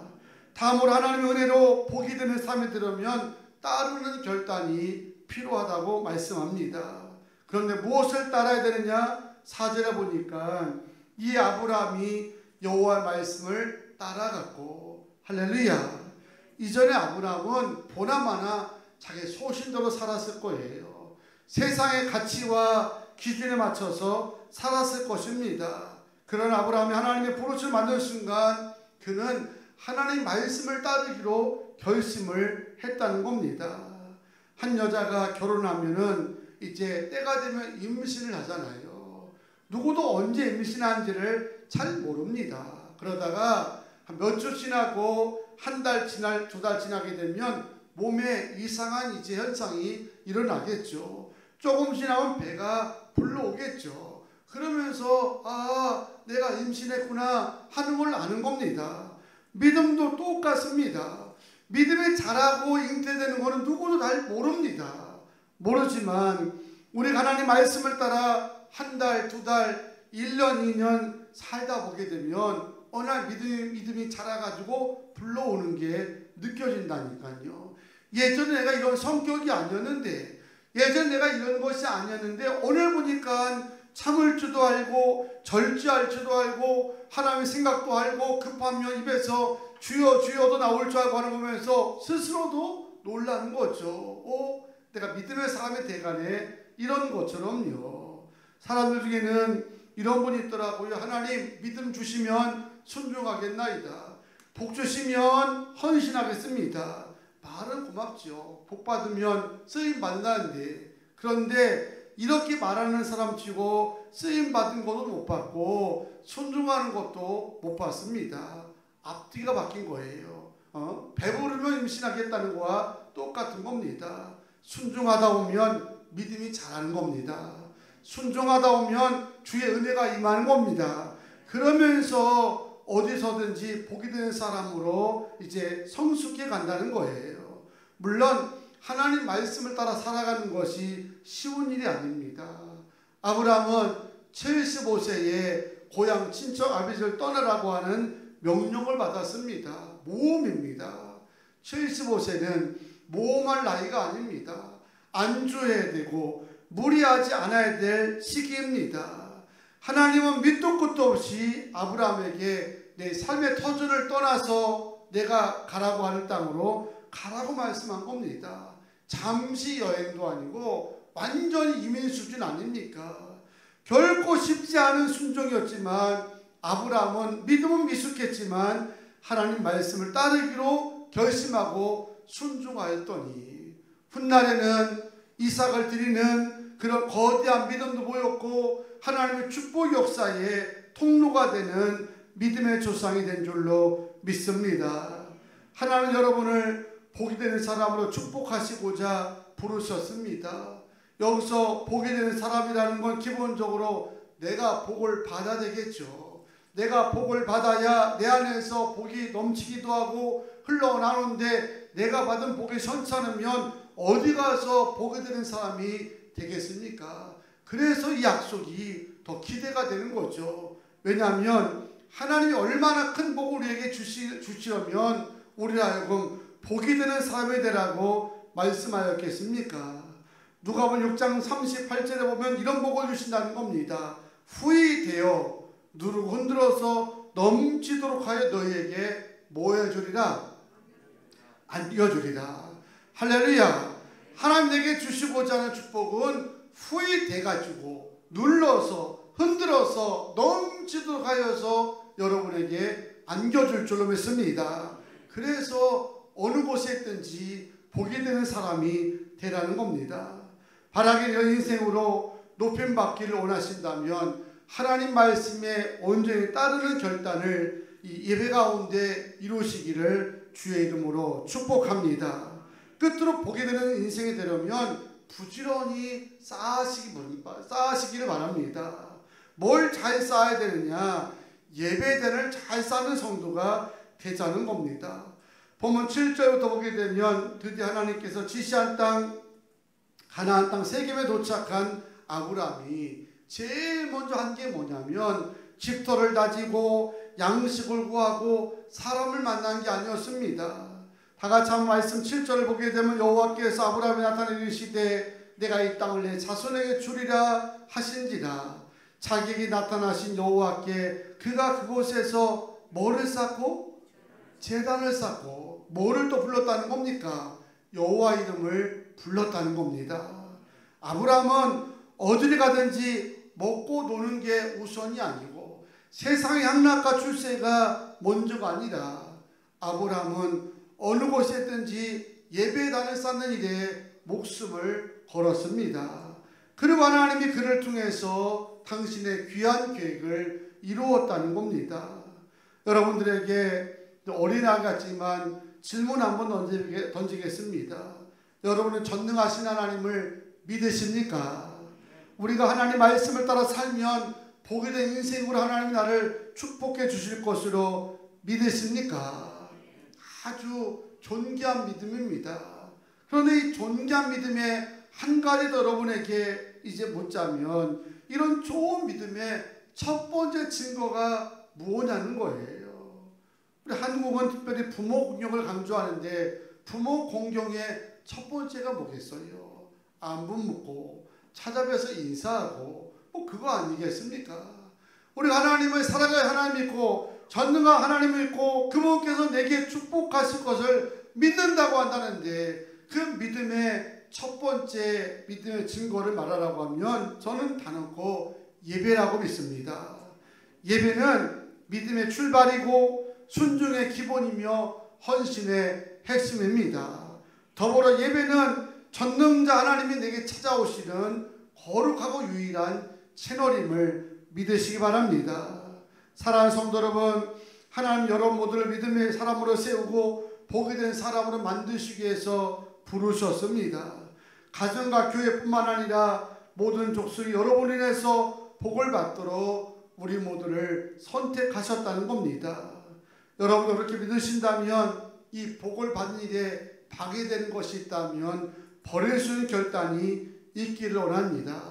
다음으로 하나님의 은혜로 복이 되는 삶이 들으면 따르는 결단이 필요하다고 말씀합니다. 그런데 무엇을 따라야 되느냐? 4절에 보니까 이 아브라함이 여호와의 말씀을 따라갔고, 할렐루야. 이전에 아브라함은 보나마나 자기 소신대로 살았을 거예요. 세상의 가치와 기준에 맞춰서 살았을 것입니다. 그러나 아브라함이 하나님의 부르심을 만든 순간 그는 하나님 말씀을 따르기로 결심을 했다는 겁니다. 한 여자가 결혼하면은 이제 때가 되면 임신을 하잖아요. 누구도 언제 임신한지를 잘 모릅니다. 그러다가 몇 주 지나고 한 달 두 달 지나게 되면 몸에 이상한 이제 현상이 일어나겠죠. 조금 지나면 배가 불러오겠죠. 그러면서 내가 임신했구나 하는 걸 아는 겁니다. 믿음도 똑같습니다. 믿음이 자라고 잉태되는 것은 누구도 잘 모릅니다. 모르지만 우리가 하나님 말씀을 따라 한 달, 두 달, 1년, 2년 살다 보게 되면 어느 날 믿음이 자라가지고 불러오는 게 느껴진다니까요. 예전에 내가 이런 성격이 아니었는데, 예전에 내가 이런 것이 아니었는데 오늘 보니까 참을 줄도 알고 절제할 줄도 알고 하나님의 생각도 알고 급하면 입에서 주여 주여도 나올 줄 알고 하는 거 보면서 스스로도 놀라는 거죠. 내가 믿음의 사람이 돼가네, 이런 것처럼요. 사람들 중에는 이런 분이 있더라고요. 하나님 믿음 주시면 순종하겠나이다. 복 주시면 헌신하겠습니다. 말은 고맙죠. 복 받으면 쓰임 받는다는데, 그런데 이렇게 말하는 사람 치고 쓰임 받은 것도 못 받고 순종하는 것도 못 받습니다. 앞뒤가 바뀐 거예요. 배부르면 임신하겠다는 거와 똑같은 겁니다. 순종하다 보면 믿음이 자라는 겁니다. 순종하다 보면 주의 은혜가 임하는 겁니다. 그러면서 어디서든지 복이 되는 사람으로 이제 성숙해 간다는 거예요. 물론 하나님 말씀을 따라 살아가는 것이 쉬운 일이 아닙니다. 아브라함은 75세에 고향 친척 아버지를 떠나라고 하는 명령을 받았습니다. 모험입니다. 75세는 모험할 나이가 아닙니다. 안주해야 되고 무리하지 않아야 될 시기입니다. 하나님은 밑도 끝도 없이 아브라함에게 내 삶의 터전을 떠나서 내가 가라고 하는 땅으로 가라고 말씀한 겁니다. 잠시 여행도 아니고 완전히 이민 수준 아닙니까? 결코 쉽지 않은 순종이었지만 아브라함은 믿음은 미숙했지만 하나님 말씀을 따르기로 결심하고 순종하였더니 훗날에는 이삭을 드리는 그런 거대한 믿음도 보였고 하나님의 축복 역사의 통로가 되는 믿음의 조상이 된 줄로 믿습니다. 하나님 여러분을 복이 되는 사람으로 축복하시고자 부르셨습니다. 여기서 복이 되는 사람이라는 건 기본적으로 내가 복을 받아야 되겠죠. 내가 복을 받아야 내 안에서 복이 넘치기도 하고 흘러나오는데 내가 받은 복이 선치 않으면 어디 가서 복이 되는 사람이 되겠습니까? 그래서 이 약속이 더 기대가 되는 거죠. 왜냐하면 하나님이 얼마나 큰 복을 우리에게 주시려면 우리를 하여금 복이 되는 사람이 되라고 말씀하였겠습니까? 누가복음 6장 38절에 보면 이런 복을 주신다는 겁니다. 후히 되어 누르고 흔들어서 넘치도록 하여 너희에게 뭐 해주리라? 안겨주리라. 할렐루야. 하나님 내게 주시고자 하는 축복은 후히 돼가지고 눌러서 흔들어서 넘치도록 하여서 여러분에게 안겨줄 줄로 믿습니다. 그래서 어느 곳에 있든지 복이 되는 사람이 되라는 겁니다. 바라기 인생으로 높임받기를 원하신다면 하나님 말씀에 온전히 따르는 결단을 이 예배 가운데 이루시기를 주의 이름으로 축복합니다. 끝으로 복이 되는 인생이 되려면 부지런히 쌓으시기를 바랍니다. 뭘 잘 쌓아야 되느냐? 예배단을 잘 쌓는 성도가 되자는 겁니다. 본문 7절부터 보게 되면 드디어 하나님께서 지시한 땅 가나안 땅 세겜에 도착한 아브라함이 제일 먼저 한 게 뭐냐면 집터를 다지고 양식을 구하고 사람을 만난 게 아니었습니다. 다 같이 한번 말씀 7절을 보게 되면 여호와께서 아브라함에 나타내 이르시되 내가 이 땅을 내 자손에게 주리라 하신지라. 자기에게 나타나신 여호와께 그가 그곳에서 뭐를 쌓고? 제단을 쌓고 뭐를 또 불렀다는 겁니까? 여호와 이름을 불렀다는 겁니다. 아브라함은 어디를 가든지 먹고 노는 게 우선이 아니고 세상의 향락과 출세가 먼저가 아니라 아브라함은 어느 곳에 있든지 예배단을 쌓는 일에 목숨을 걸었습니다. 그리고 하나님이 그를 통해서 당신의 귀한 계획을 이루었다는 겁니다. 여러분들에게 어린아이 같지만 질문 한번 던지겠습니다. 여러분은 전능하신 하나님을 믿으십니까? 우리가 하나님 말씀을 따라 살면 복이 된 인생으로 하나님 나를 축복해 주실 것으로 믿으십니까? 아주 존귀한 믿음입니다. 그런데 이 존귀한 믿음에 한 가지 더 여러분에게 이제 묻자면 이런 좋은 믿음의 첫 번째 증거가 무엇냐는 거예요. 우리 한국은 특별히 부모 공경을 강조하는데 부모 공경의 첫 번째가 뭐겠어요? 안부 묻고 찾아뵈서 인사하고 뭐 그거 아니겠습니까? 우리가 하나님을 살아가야 하나님 믿고 전능한 하나님 믿고 그분께서 내게 축복하실 것을 믿는다고 한다는데 그 믿음의 첫 번째 믿음의 증거를 말하라고 하면 저는 단언코 예배라고 믿습니다. 예배는 믿음의 출발이고 순종의 기본이며 헌신의 핵심입니다. 더불어 예배는 전능자 하나님이 내게 찾아오시는 거룩하고 유일한 채널임을 믿으시기 바랍니다. 사랑하는 성도 여러분, 하나님 여러분 모두를 믿음의 사람으로 세우고 복이 된 사람으로 만드시기 위해서 부르셨습니다. 가정과 교회뿐만 아니라 모든 족속이 여러분을 인해서 복을 받도록 우리 모두를 선택하셨다는 겁니다. 여러분 그렇게 믿으신다면 이 복을 받는 일에 방해되는 것이 있다면 버릴 수 있는 결단이 있기를 원합니다.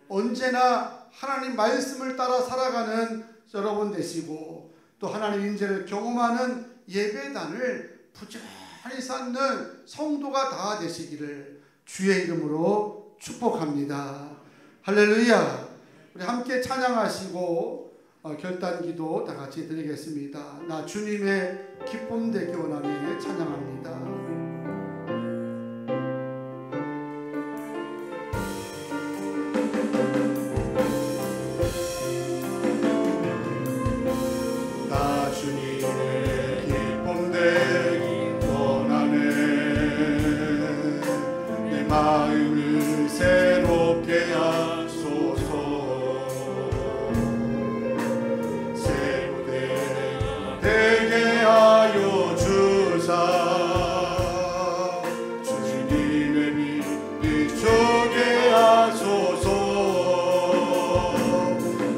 언제나 하나님 말씀을 따라 살아가는 여러분 되시고 또 하나님 인재를 경험하는 예배단을 부지런히 쌓는 성도가 다 되시기를 주의 이름으로 축복합니다. 할렐루야. 우리 함께 찬양하시고 결단기도 다 같이 드리겠습니다. 나 주님의 기쁨 되기 원하네 찬양합니다. 마음을 새롭게 하소서. 새로 되게 하여 주사. 주님의 빛 비추게 하소서.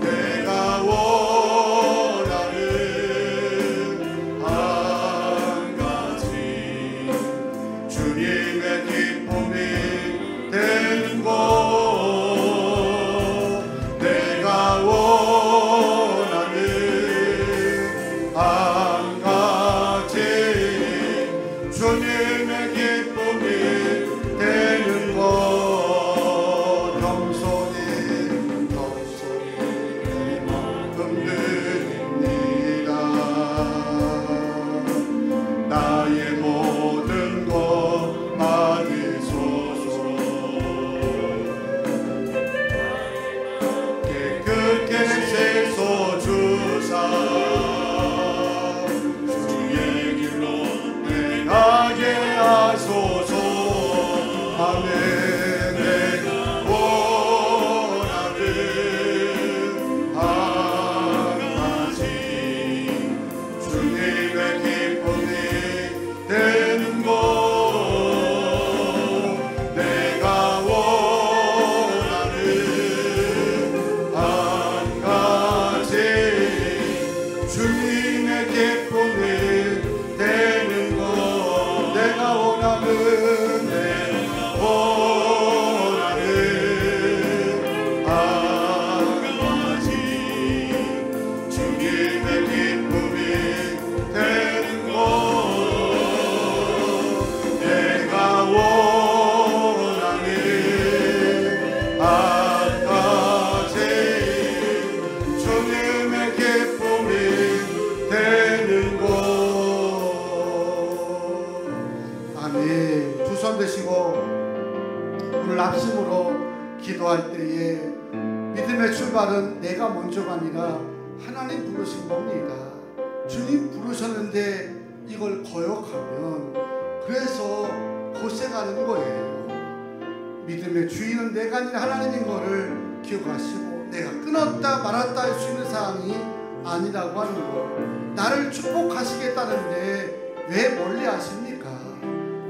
내가 원하는 한 가지 주님의 기쁨이 되는 것. 내가 원하는 한 가지 주님의 기쁨이 되는 것. 겸손히 내 마음 드립니다. 주님의 기쁨이 되는 것 내가 원하는 한 가지 주님의 기쁨이 되는 것 내가 원하는 한 가지 주님의 기쁨이 되는 것 아멘. 두 손 드시고 오늘 합심으로 기도할 때에 믿음의 출발은 내가 먼저가 아니라 하나님 부르신 겁니다. 주님 부르셨는데 이걸 거역하면 그래서 고생하는 거예요. 믿음의 주인은 내가 아니라 하나님인 거를 기억하시고 내가 끊었다 말았다 할 수 있는 사항이 아니라고 하는 거. 나를 축복하시겠다는데 왜 멀리 하십니까?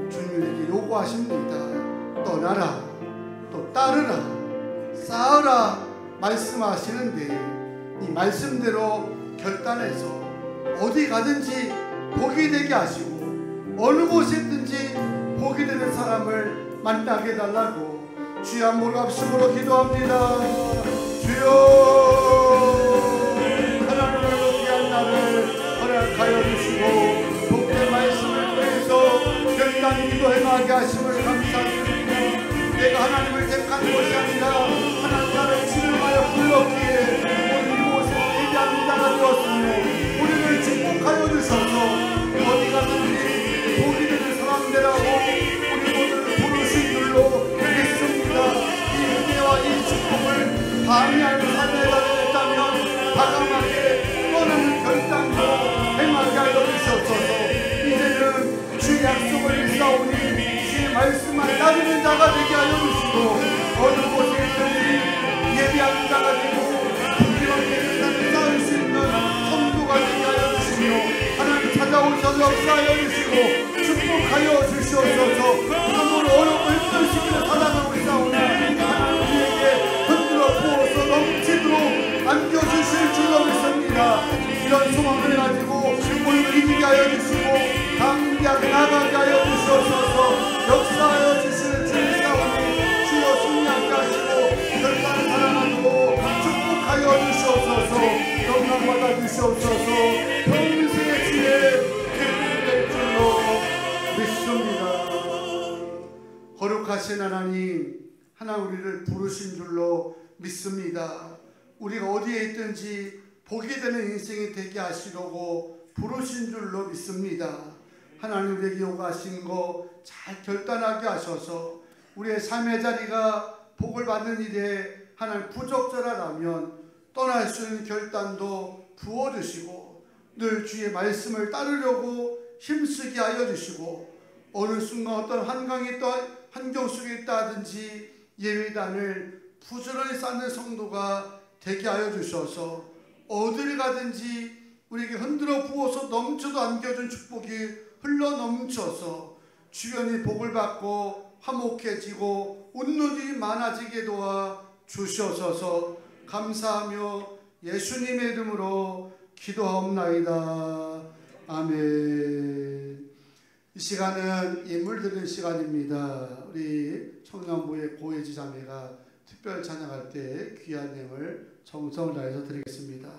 주님에게 요구하십니다. 떠나라, 또 따르라, 쌓으라 말씀하시는데 이 말씀대로 결단해서 어디 가든지 복이 되게 하시고 어느 곳에 있든지 복이 되는 사람을 만나게 해달라고 주여 한 번 합심으로 기도합니다. 주여 하나님의 귀한 날을 허락하여 주시고 복된 말씀을 통해서 결단 기도 행하게 하심을 감사드립니다. 내가 하나님을 택한 것이 아니라 하나님 나를 지명하여 불렀기에 오늘 이곳에 예배하는 자가 되었으며 우리를 축복하여 주셔서 어디 가든지 복이 되는 사람 되라고 우리 모두를 부르신 줄로 믿습니다. 이 은혜와 이 축복을 방해하는 삶에 가졌다면 과감하게 떠나는 결단도 행하게 하여 주셨소서. 이제는 주의 약속을 믿사오니 주의 말씀만 따르는 자가 되게 하여 주시고 어느 곳에 있든지 예비하는 자가 되고 부지런히 세상을 쌓을 수 있는 성도가 되게 하여 주시며 하나님 찾아오셔서 역사하여 주시고 축복하여 주시옵소서. 그러므로 어렵고 힘든 시기를 살아가고 있사오나 하나님 우리에게 흔들어 부어서 넘치도록 안겨주실 줄로 믿습니다. 이런 소망을 가지고 오늘 이기게 하여 주시고 강하게 나가게 하여 주시옵소서. 역사하여 주시는 주의 사원이 주여 승리하게 하시고 결단을 사랑하고 축복하여 주시옵소서. 영광 받아 주시옵소서. 평생의 주의 기쁨이 될 줄로 믿습니다. 거룩하신 하나님, 하나님 우리를 부르신 줄로 믿습니다. 우리가 어디에 있든지 복이 되는 인생이 되게 하시려고 부르신 줄로 믿습니다. 하나님 우리에게 요구하신 거 잘 결단하게 하셔서 우리의 삶의 자리가 복을 받는 일에 하나님 부적절하다면 떠날 수 있는 결단도 부어주시고 늘 주의 말씀을 따르려고 힘쓰게 하여 주시고 어느 순간 어떤 환경 속에 있다든지 예배단을 부지런히 쌓는 성도가 되게 하여 주셔서 어딜 가든지 우리에게 흔들어 부어서 넘쳐도 안겨준 축복이 흘러 넘쳐서 주변이 복을 받고 화목해지고 웃는 일이 많아지게 도와 주셔서 감사하며 예수님의 이름으로 기도하옵나이다. 아멘. 이 시간은 예물 드리는 시간입니다. 우리 청년부의 고혜지 자매가 특별 찬양할 때 귀한 예물 정성을 다해서 드리겠습니다.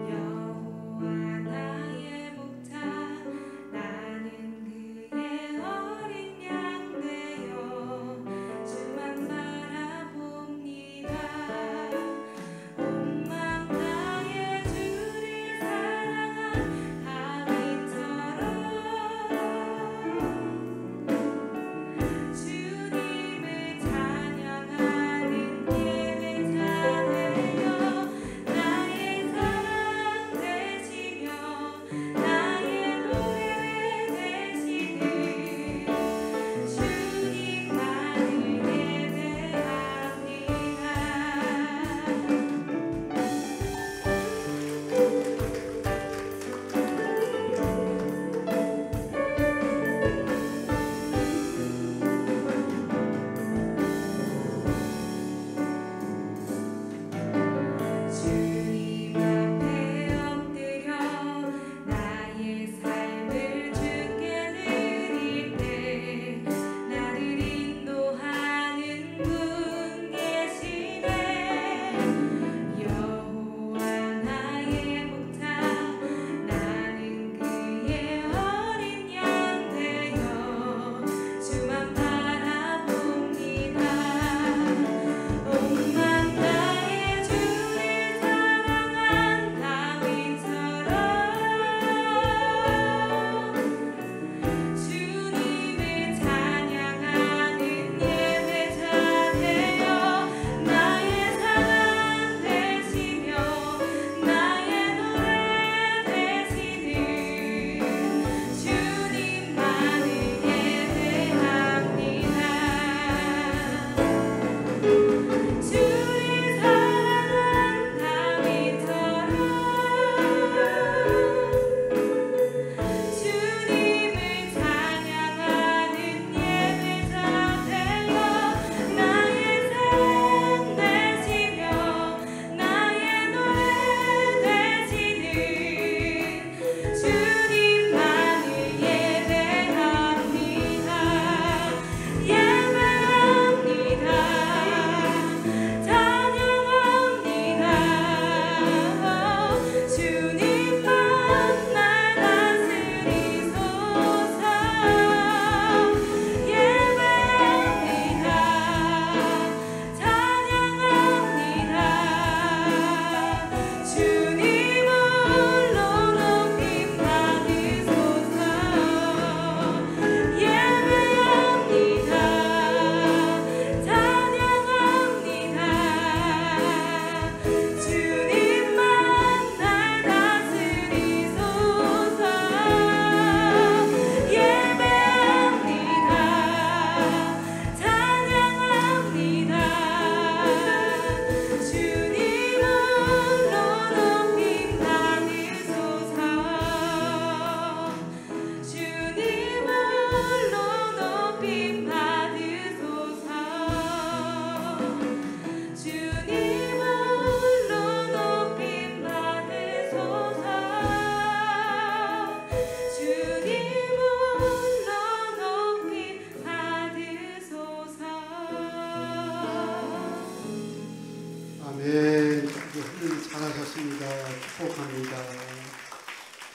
영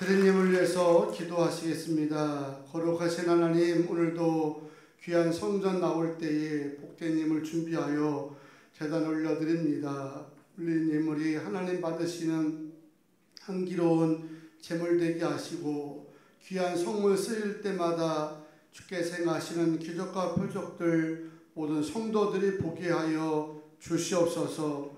드리님을 위해서 기도하시겠습니다. 거룩하신 하나님, 오늘도 귀한 성전 나올 때에 복되님을 준비하여 제단 올려드립니다. 올리님을 하나님 받으시는 향기로운 제물 되게 하시고 귀한 성물 쓰일 때마다 주께 생하시는 기적과 표적들 모든 성도들이 보게 하여 주시옵소서.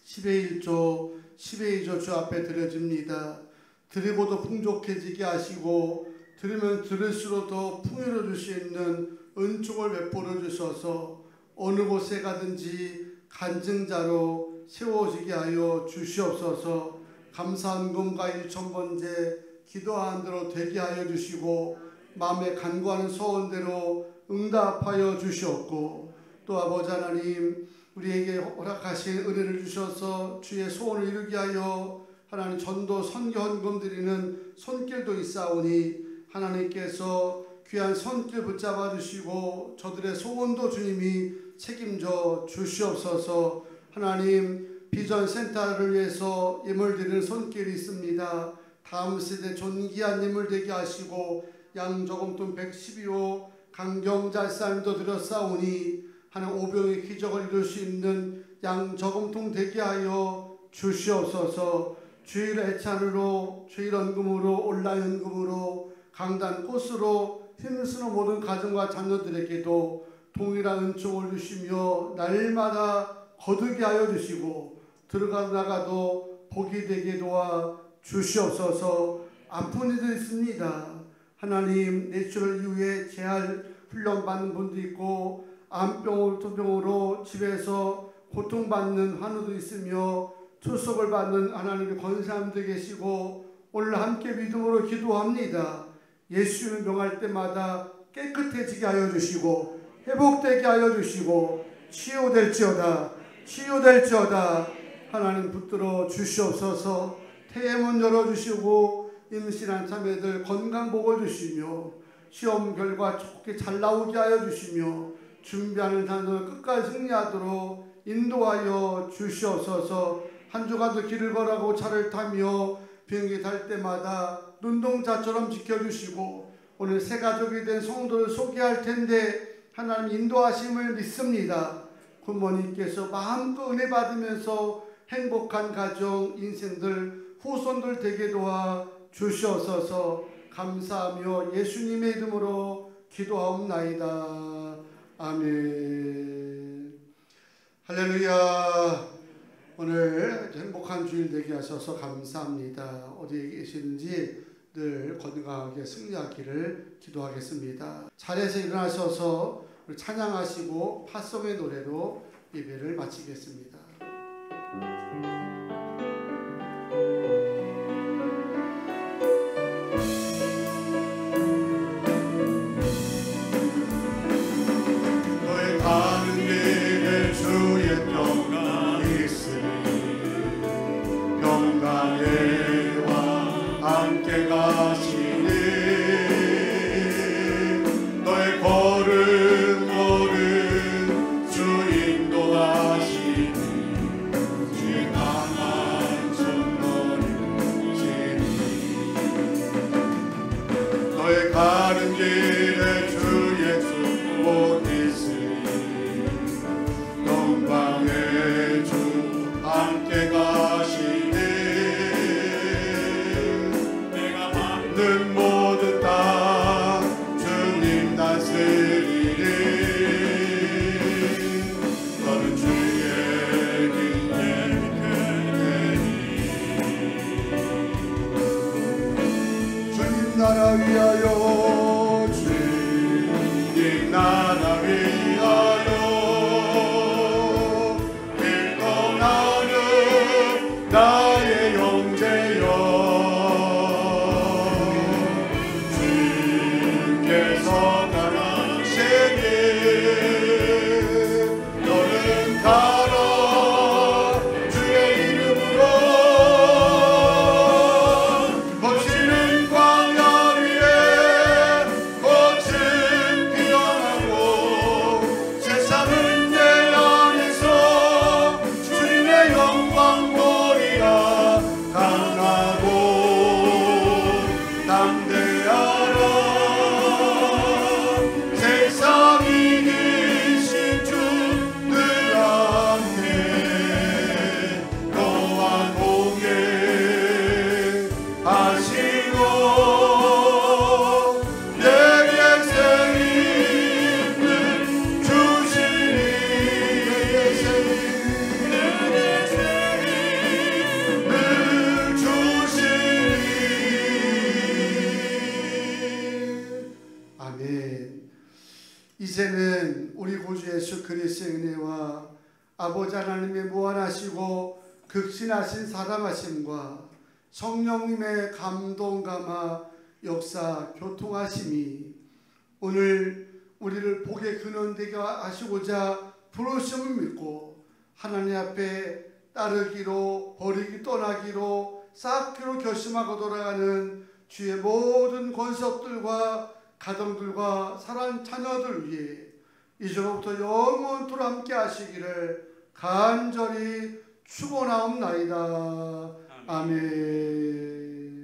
10의 1조 10의 2조 주 앞에 드려집니다. 드리고도 풍족해지게 하시고 들으면 들을수록 더 풍요로워질 수 있는 은총을 베풀어 주셔서 어느 곳에 가든지 간증자로 세워지게 하여 주시옵소서. 감사한 금과 일천번제 기도한 대로 되게 하여 주시고 마음에 간구하는 소원대로 응답하여 주시옵고 또 아버지 하나님 우리에게 허락하신 은혜를 주셔서 주의 소원을 이루게 하여 하나님 전도 선교 헌금 드리는 손길도 있사오니 하나님께서 귀한 손길 붙잡아 주시고 저들의 소원도 주님이 책임져 주시옵소서. 하나님 비전 센터를 위해서 예물 드리는 손길이 있습니다. 다음 세대 존귀한 예물 되게 하시고 양저금돈 112호 강경잘쌀도 드렸사오니 하나님 오병의 기적을 이룰 수 있는 양저금통 되게 하여 주시옵소서. 주일 애찬으로 주일 헌금으로 온라인 헌금으로 강단 꽃으로 힘쓰는 모든 가정과 자녀들에게도 동일한 은총을 주시며 날마다 거두게 하여 주시고 들어가 나가도 복이 되게 도와 주시옵소서. 아픈 이들 있습니다. 하나님 뇌출혈 이후에 재활 훈련받는 분도 있고 암병으로 투병으로 집에서 고통받는 환우도 있으며 출석을 받는 하나님의 권사님도 계시고 오늘 함께 믿음으로 기도합니다. 예수를 명할 때마다 깨끗해지게 하여 주시고 회복되게 하여 주시고 치유될지어다 하나님 붙들어 주시옵소서. 태문 열어주시고 임신한 자매들 건강복을 주시며 시험 결과 좋게 잘 나오게 하여 주시며 준비하는 자들 끝까지 승리하도록 인도하여 주시옵소서. 한 주간도 길을 걸어가고 차를 타며 비행기 탈 때마다 눈동자처럼 지켜주시고 오늘 새 가족이 된 성도를 소개할 텐데 하나님 인도하심을 믿습니다. 부모님께서 마음껏 은혜 받으면서 행복한 가정 인생들 후손들 되게 도와 주시옵소서. 감사하며 예수님의 이름으로 기도하옵나이다. 아멘. 할렐루야. 오늘 행복한 주일 되게 하셔서 감사합니다. 어디에 계시는지 늘 건강하게 승리하기를 기도하겠습니다. 자리에서 일어나셔서 찬양하시고 파송의 노래로 예배를 마치겠습니다. 너의 가는 길에 주의 평강이 있으니 평강에와 함께 가시니 너의 걸음 주 인도하시니 주의 강한 손 너를 지니 너의 가는 길에 주의 축복 있으니 영광의 주 함께 가시니 내가 받는 모든 땅 주님 다스리니 너는 주의 길을 주님 나라 위하여 주님 나라 위하여 길 떠나는 나의 형제여 주께서 가라시니 너는 가라 주의 이름으로 거치는 광야 위에 이제는 우리 구주 예수 그리스도의 은혜와 아버지 하나님의 무한하시고 극신하신 사랑하심과 성령님의 감동 감화 역사 교통하심이 오늘 우리를 복의 근원되게 하시고자 부르심을 믿고 하나님 앞에 따르기로 버리기 떠나기로 쌓기로 결심하고 돌아가는 주의 모든 권속들과 가정들과 사랑하는 자녀들 위해 이제로부터 영원토록 함께 하시기를 간절히 축원하옵나이다. 아멘.